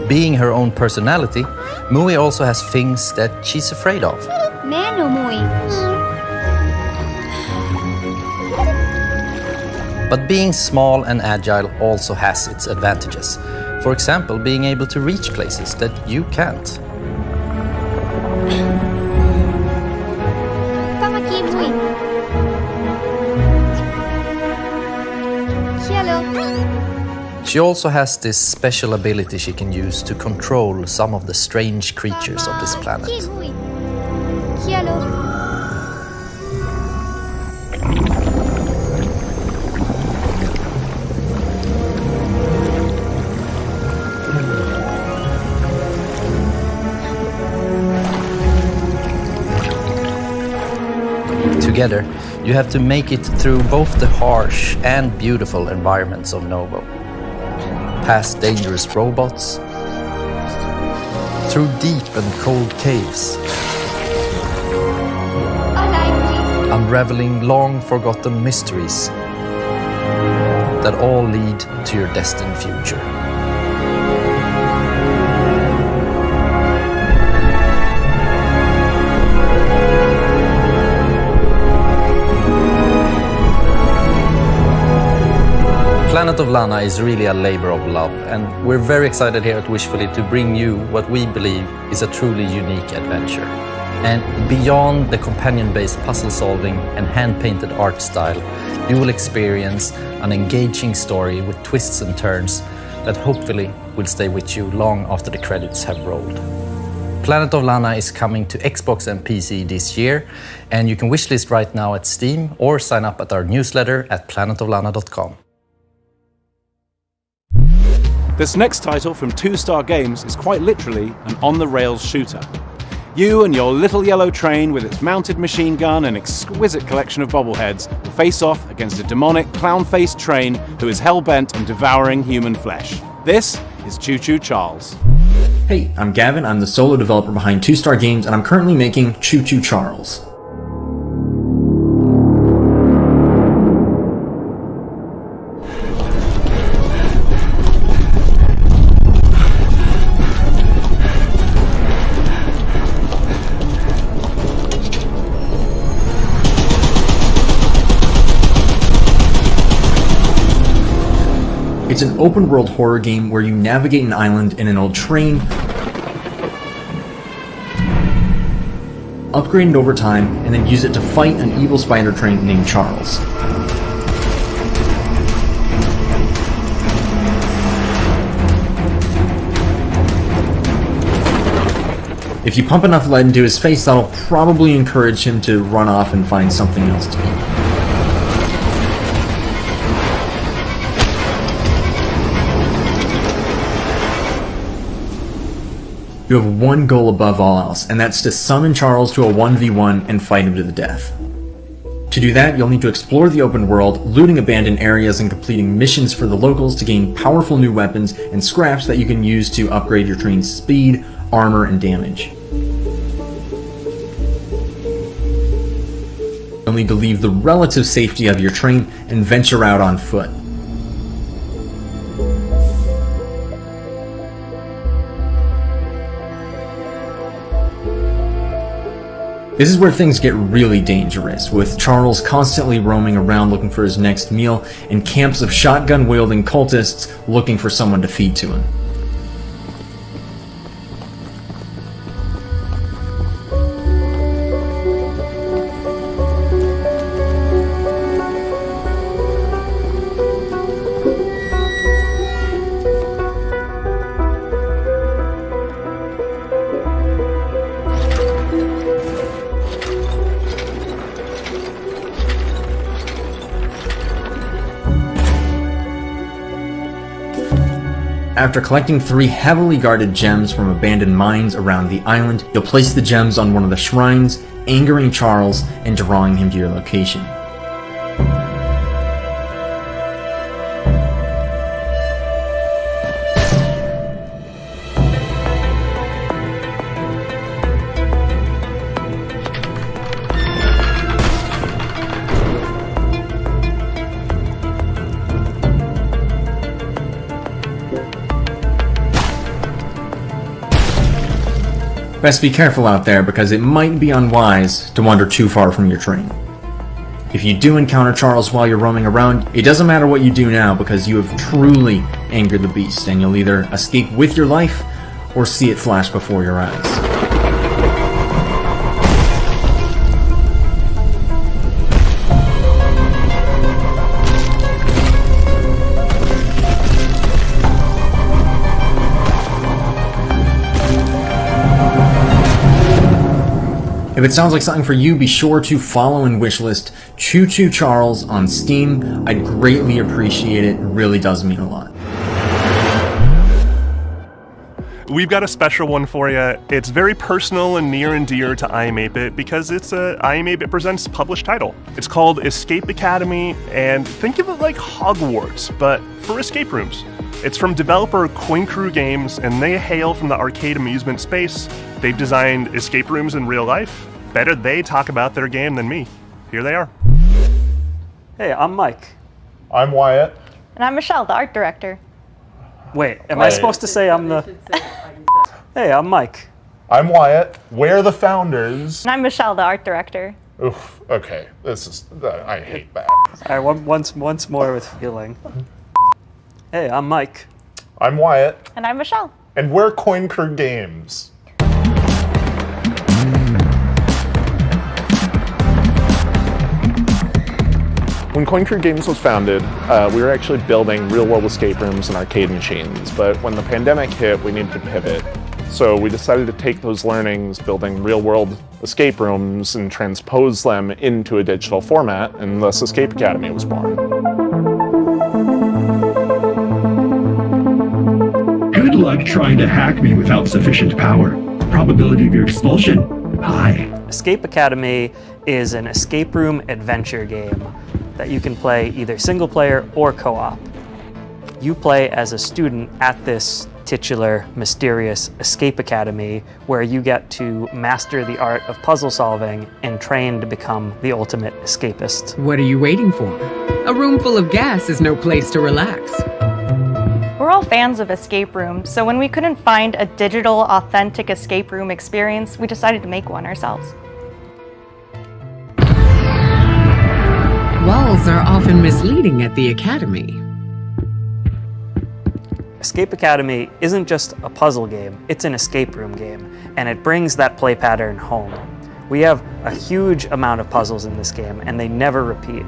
Being her own personality, Mui also has things that she's afraid of. But being small and agile also has its advantages. For example, being able to reach places that you can't. She also has this special ability she can use to control some of the strange creatures of this planet. Together, you have to make it through both the harsh and beautiful environments of Novo. Past dangerous robots, through deep and cold caves, unraveling long-forgotten mysteries that all lead to your destined future. Planet of Lana is really a labor of love, and we're very excited here at Wishfully to bring you what we believe is a truly unique adventure. And beyond the companion-based puzzle solving and hand-painted art style, you will experience an engaging story with twists and turns that hopefully will stay with you long after the credits have rolled. Planet of Lana is coming to Xbox and PC this year, and you can wishlist right now at Steam or sign up at our newsletter at planetoflana.com. This next title from 2 Star Games is quite literally an on-the-rails shooter. You and your little yellow train with its mounted machine gun and exquisite collection of bobbleheads will face off against a demonic, clown-faced train who is hell-bent on devouring human flesh. This is Choo Choo Charles. Hey, I'm Gavin, I'm the solo developer behind 2-Star Games, and I'm currently making Choo Choo Charles. It's an open-world horror game where you navigate an island in an old train, upgrade it over time, and then use it to fight an evil spider train named Charles. If you pump enough lead into his face, that'll probably encourage him to run off and find something else to eat. You have one goal above all else, and that's to summon Charles to a 1v1 and fight him to the death. To do that, you'll need to explore the open world, looting abandoned areas and completing missions for the locals to gain powerful new weapons and scraps that you can use to upgrade your train's speed, armor, and damage. You'll need to leave the relative safety of your train and venture out on foot. This is where things get really dangerous, with Charles constantly roaming around looking for his next meal, and camps of shotgun-wielding cultists looking for someone to feed to him. After collecting 3 heavily guarded gems from abandoned mines around the island, you'll place the gems on one of the shrines, angering Charles and drawing him to your location. Best be careful out there, because it might be unwise to wander too far from your train. If you do encounter Charles while you're roaming around, it doesn't matter what you do now, because you have truly angered the beast, and you'll either escape with your life or see it flash before your eyes. If it sounds like something for you, be sure to follow and wishlist Choo Choo Charles on Steam. I'd greatly appreciate it. It really does mean a lot. We've got a special one for you. It's very personal and near and dear to I Am 8-Bit because it's a I Am 8-Bit Presents published title. It's called Escape Academy, and think of it like Hogwarts, but for escape rooms. It's from developer Coin Crew Games, and they hail from the arcade amusement space. They've designed escape rooms in real life. Better they talk about their game than me. Here they are. Hey, I'm Mike. I'm Wyatt. And I'm Michelle, the art director. Wait, am I supposed to say I'm the... Hey, I'm Mike. I'm Wyatt. We're the founders. And I'm Michelle, the art director. Oof, okay. This is... I hate that. All right, once more with feeling. Hey, I'm Mike. I'm Wyatt. And I'm Michelle. And we're Coin Crew Games. When Coin Crew Games was founded, we were actually building real-world escape rooms and arcade machines, but when the pandemic hit, we needed to pivot. So we decided to take those learnings, building real-world escape rooms, and transpose them into a digital format, and thus Escape Academy was born. Good luck trying to hack me without sufficient power. Probability of your expulsion? High. Escape Academy is an escape room adventure game that you can play either single player or co-op. You play as a student at this titular, mysterious Escape Academy where you get to master the art of puzzle solving and train to become the ultimate escapist. What are you waiting for? A room full of gas is no place to relax. We're all fans of escape rooms, so when we couldn't find a digital, authentic escape room experience, we decided to make one ourselves. Walls are often misleading at the Academy. Escape Academy isn't just a puzzle game, it's an escape room game, and it brings that play pattern home. We have a huge amount of puzzles in this game, and they never repeat.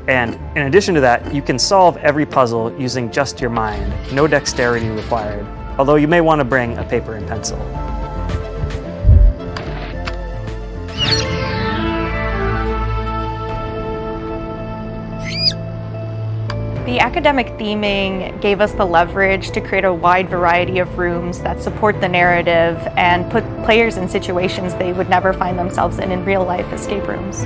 And in addition to that, you can solve every puzzle using just your mind, no dexterity required, although you may want to bring a paper and pencil. The academic theming gave us the leverage to create a wide variety of rooms that support the narrative and put players in situations they would never find themselves in real-life escape rooms.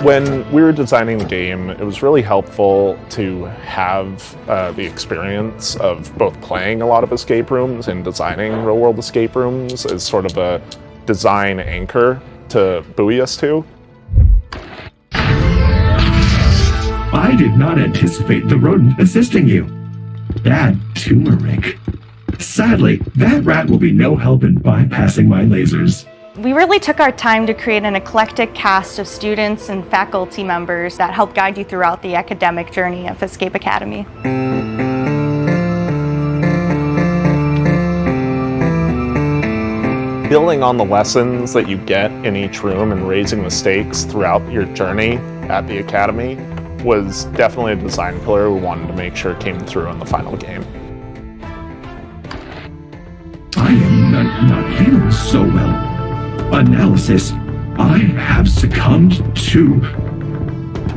When we were designing the game, it was really helpful to have the experience of both playing a lot of escape rooms and designing real-world escape rooms as sort of a design anchor to buoy us to. I did not anticipate the rodent assisting you. Bad turmeric. Sadly, that rat will be no help in bypassing my lasers. We really took our time to create an eclectic cast of students and faculty members that help guide you throughout the academic journey of Escape Academy. Building on the lessons that you get in each room and raising the stakes throughout your journey at the Academy was definitely a design pillar we wanted to make sure came through in the final game. I am not feeling so well. Analysis, I have succumbed to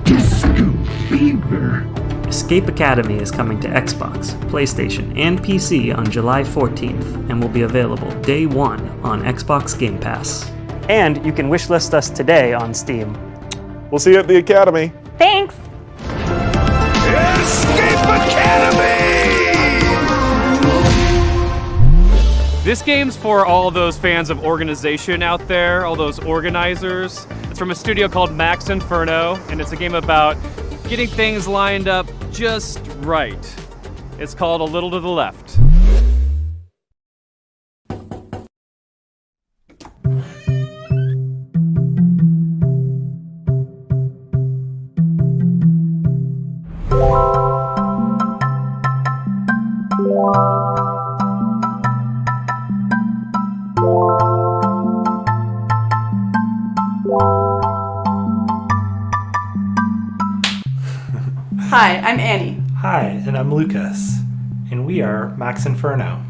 disco fever. Escape Academy is coming to Xbox, PlayStation, and PC on July 14th and will be available day one on Xbox Game Pass. And you can wishlist us today on Steam. We'll see you at the Academy. Thanks! Escape Academy! This game's for all those fans of organization out there, all those organizers. It's from a studio called Max Inferno, and it's a game about getting things lined up just right. It's called A Little to the Left. Hi, I'm Annie. Hi, and I'm Lucas, and we are Max Inferno.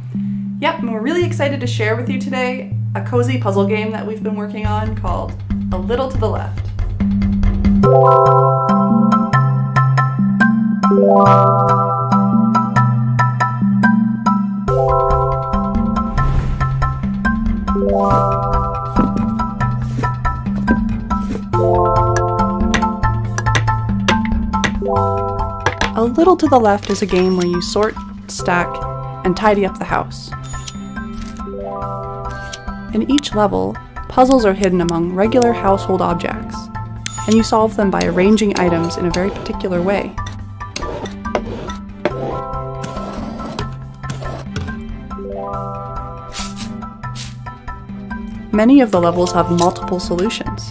Yep, and we're really excited to share with you today a cozy puzzle game that we've been working on called A Little to the Left. A Little to the Left is a game where you sort, stack, and tidy up the house. In each level, puzzles are hidden among regular household objects, and you solve them by arranging items in a very particular way. Many of the levels have multiple solutions.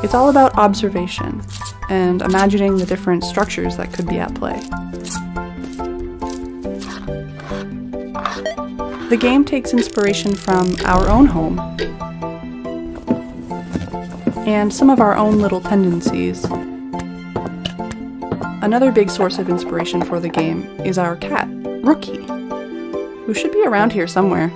It's all about observation and imagining the different structures that could be at play. The game takes inspiration from our own home and some of our own little tendencies. Another big source of inspiration for the game is our cat, Rookie, who should be around here somewhere.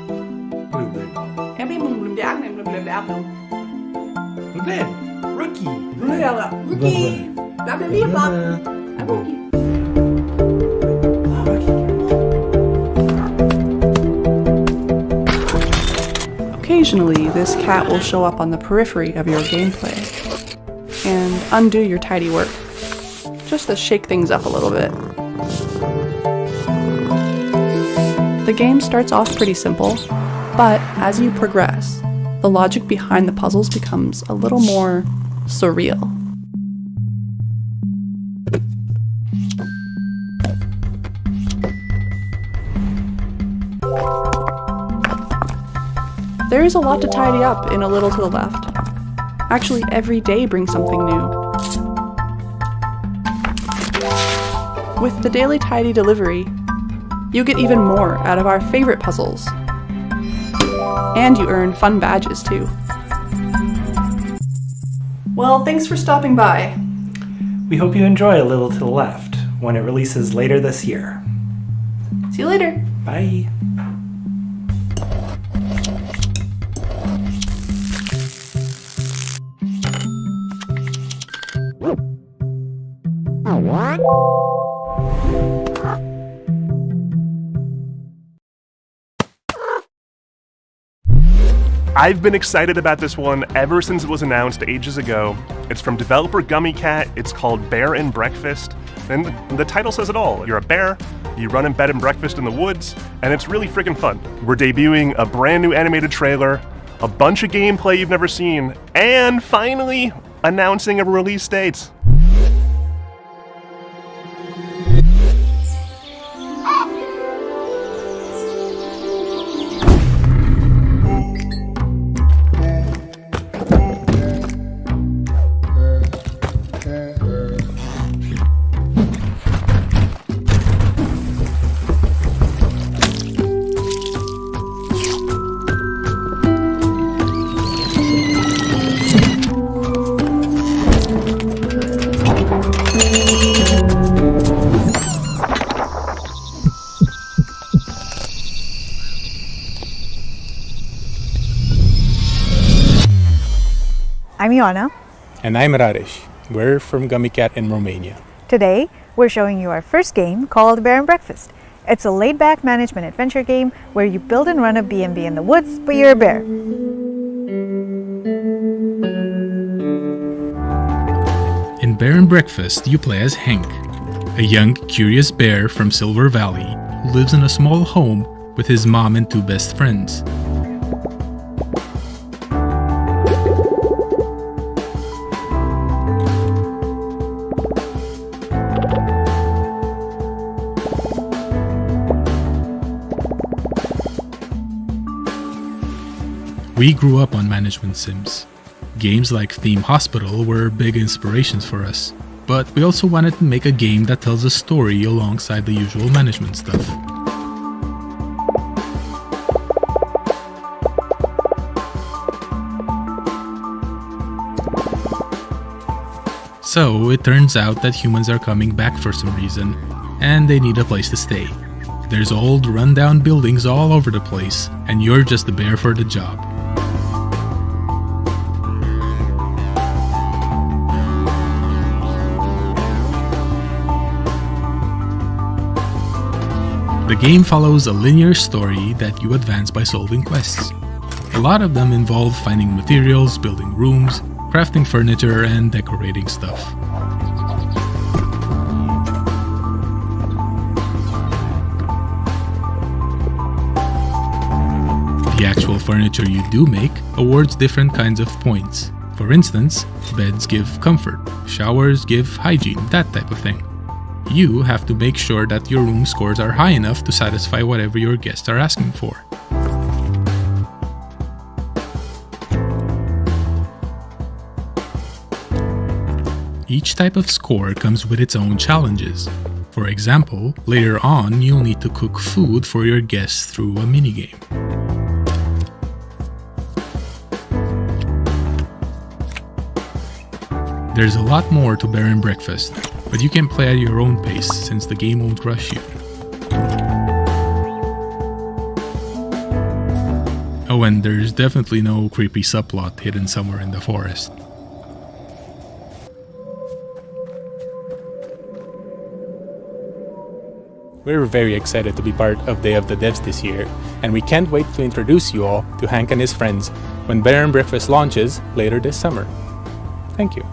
Occasionally, this cat will show up on the periphery of your gameplay and undo your tidy work, just to shake things up a little bit. The game starts off pretty simple, but as you progress, the logic behind the puzzles becomes a little more surreal. There is a lot to tidy up in A Little to the Left. Actually, every day brings something new. With the daily tidy delivery, you get even more out of our favorite puzzles. And you earn fun badges too. Well, thanks for stopping by. We hope you enjoy A Little to the Left when it releases later this year. See you later. Bye. I've been excited about this one ever since it was announced ages ago. It's from developer Gummy Cat. It's called Bear and Breakfast. And the title says it all. You're a bear, you run in bed and breakfast in the woods, and it's really freaking fun. We're debuting a brand new animated trailer, a bunch of gameplay you've never seen, and finally announcing a release date. I'm Ioana. And I'm Raresh. We're from Gummy Cat in Romania. Today, we're showing you our first game called Bear and Breakfast. It's a laid-back management adventure game where you build and run a B&B in the woods, but you're a bear. In Bear and Breakfast, you play as Hank, a young, curious bear from Silver Valley who lives in a small home with his mom and two best friends. We grew up on management sims. Games like Theme Hospital were big inspirations for us, but we also wanted to make a game that tells a story alongside the usual management stuff. So it turns out that humans are coming back for some reason, and they need a place to stay. There's old, rundown buildings all over the place, and you're just the bear for the job. The game follows a linear story that you advance by solving quests. A lot of them involve finding materials, building rooms, crafting furniture, and decorating stuff. The actual furniture you do make awards different kinds of points. For instance, beds give comfort, showers give hygiene, that type of thing. You have to make sure that your room scores are high enough to satisfy whatever your guests are asking for. Each type of score comes with its own challenges. For example, later on you'll need to cook food for your guests through a minigame. There's a lot more to Bear and Breakfast, but you can play at your own pace since the game won't rush you. Oh, and there's definitely no creepy subplot hidden somewhere in the forest. We're very excited to be part of Day of the Devs this year, and we can't wait to introduce you all to Hank and his friends when Bear and Breakfast launches later this summer. Thank you.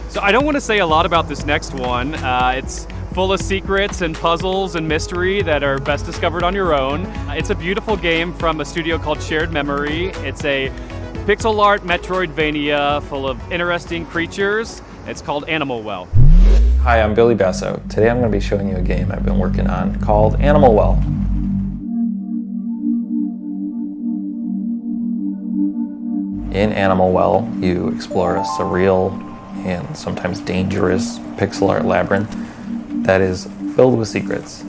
So I don't want to say a lot about this next one. It's full of secrets and puzzles and mystery that are best discovered on your own. It's a beautiful game from a studio called Shared Memory. It's a pixel art Metroidvania full of interesting creatures. It's called Animal Well. Hi, I'm Billy Basso. Today I'm going to be showing you a game I've been working on called Animal Well. In Animal Well, you explore a surreal and sometimes dangerous pixel art labyrinth that is filled with secrets.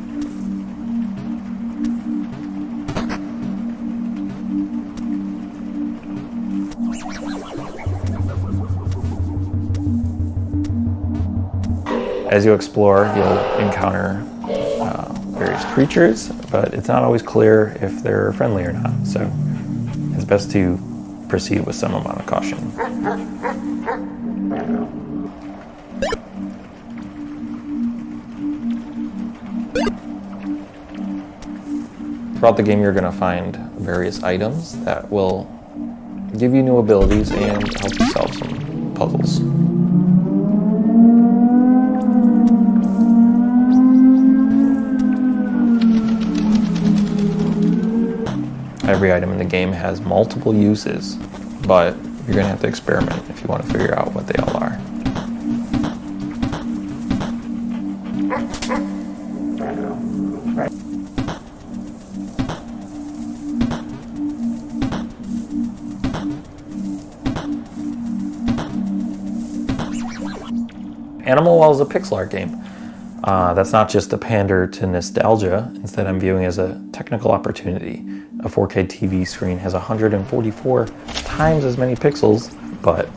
As you explore, you'll encounter various creatures, but it's not always clear if they're friendly or not, so it's best to proceed with some amount of caution. Throughout the game, you're going to find various items that will give you new abilities and help you solve some puzzles. Every item in the game has multiple uses, but you're going to have to experiment if you want to figure out what they all are. Animal Well is a pixel art game. That's not just a pander to nostalgia. Instead, I'm viewing it as a technical opportunity. A 4K TV screen has 144 times as many pixels, but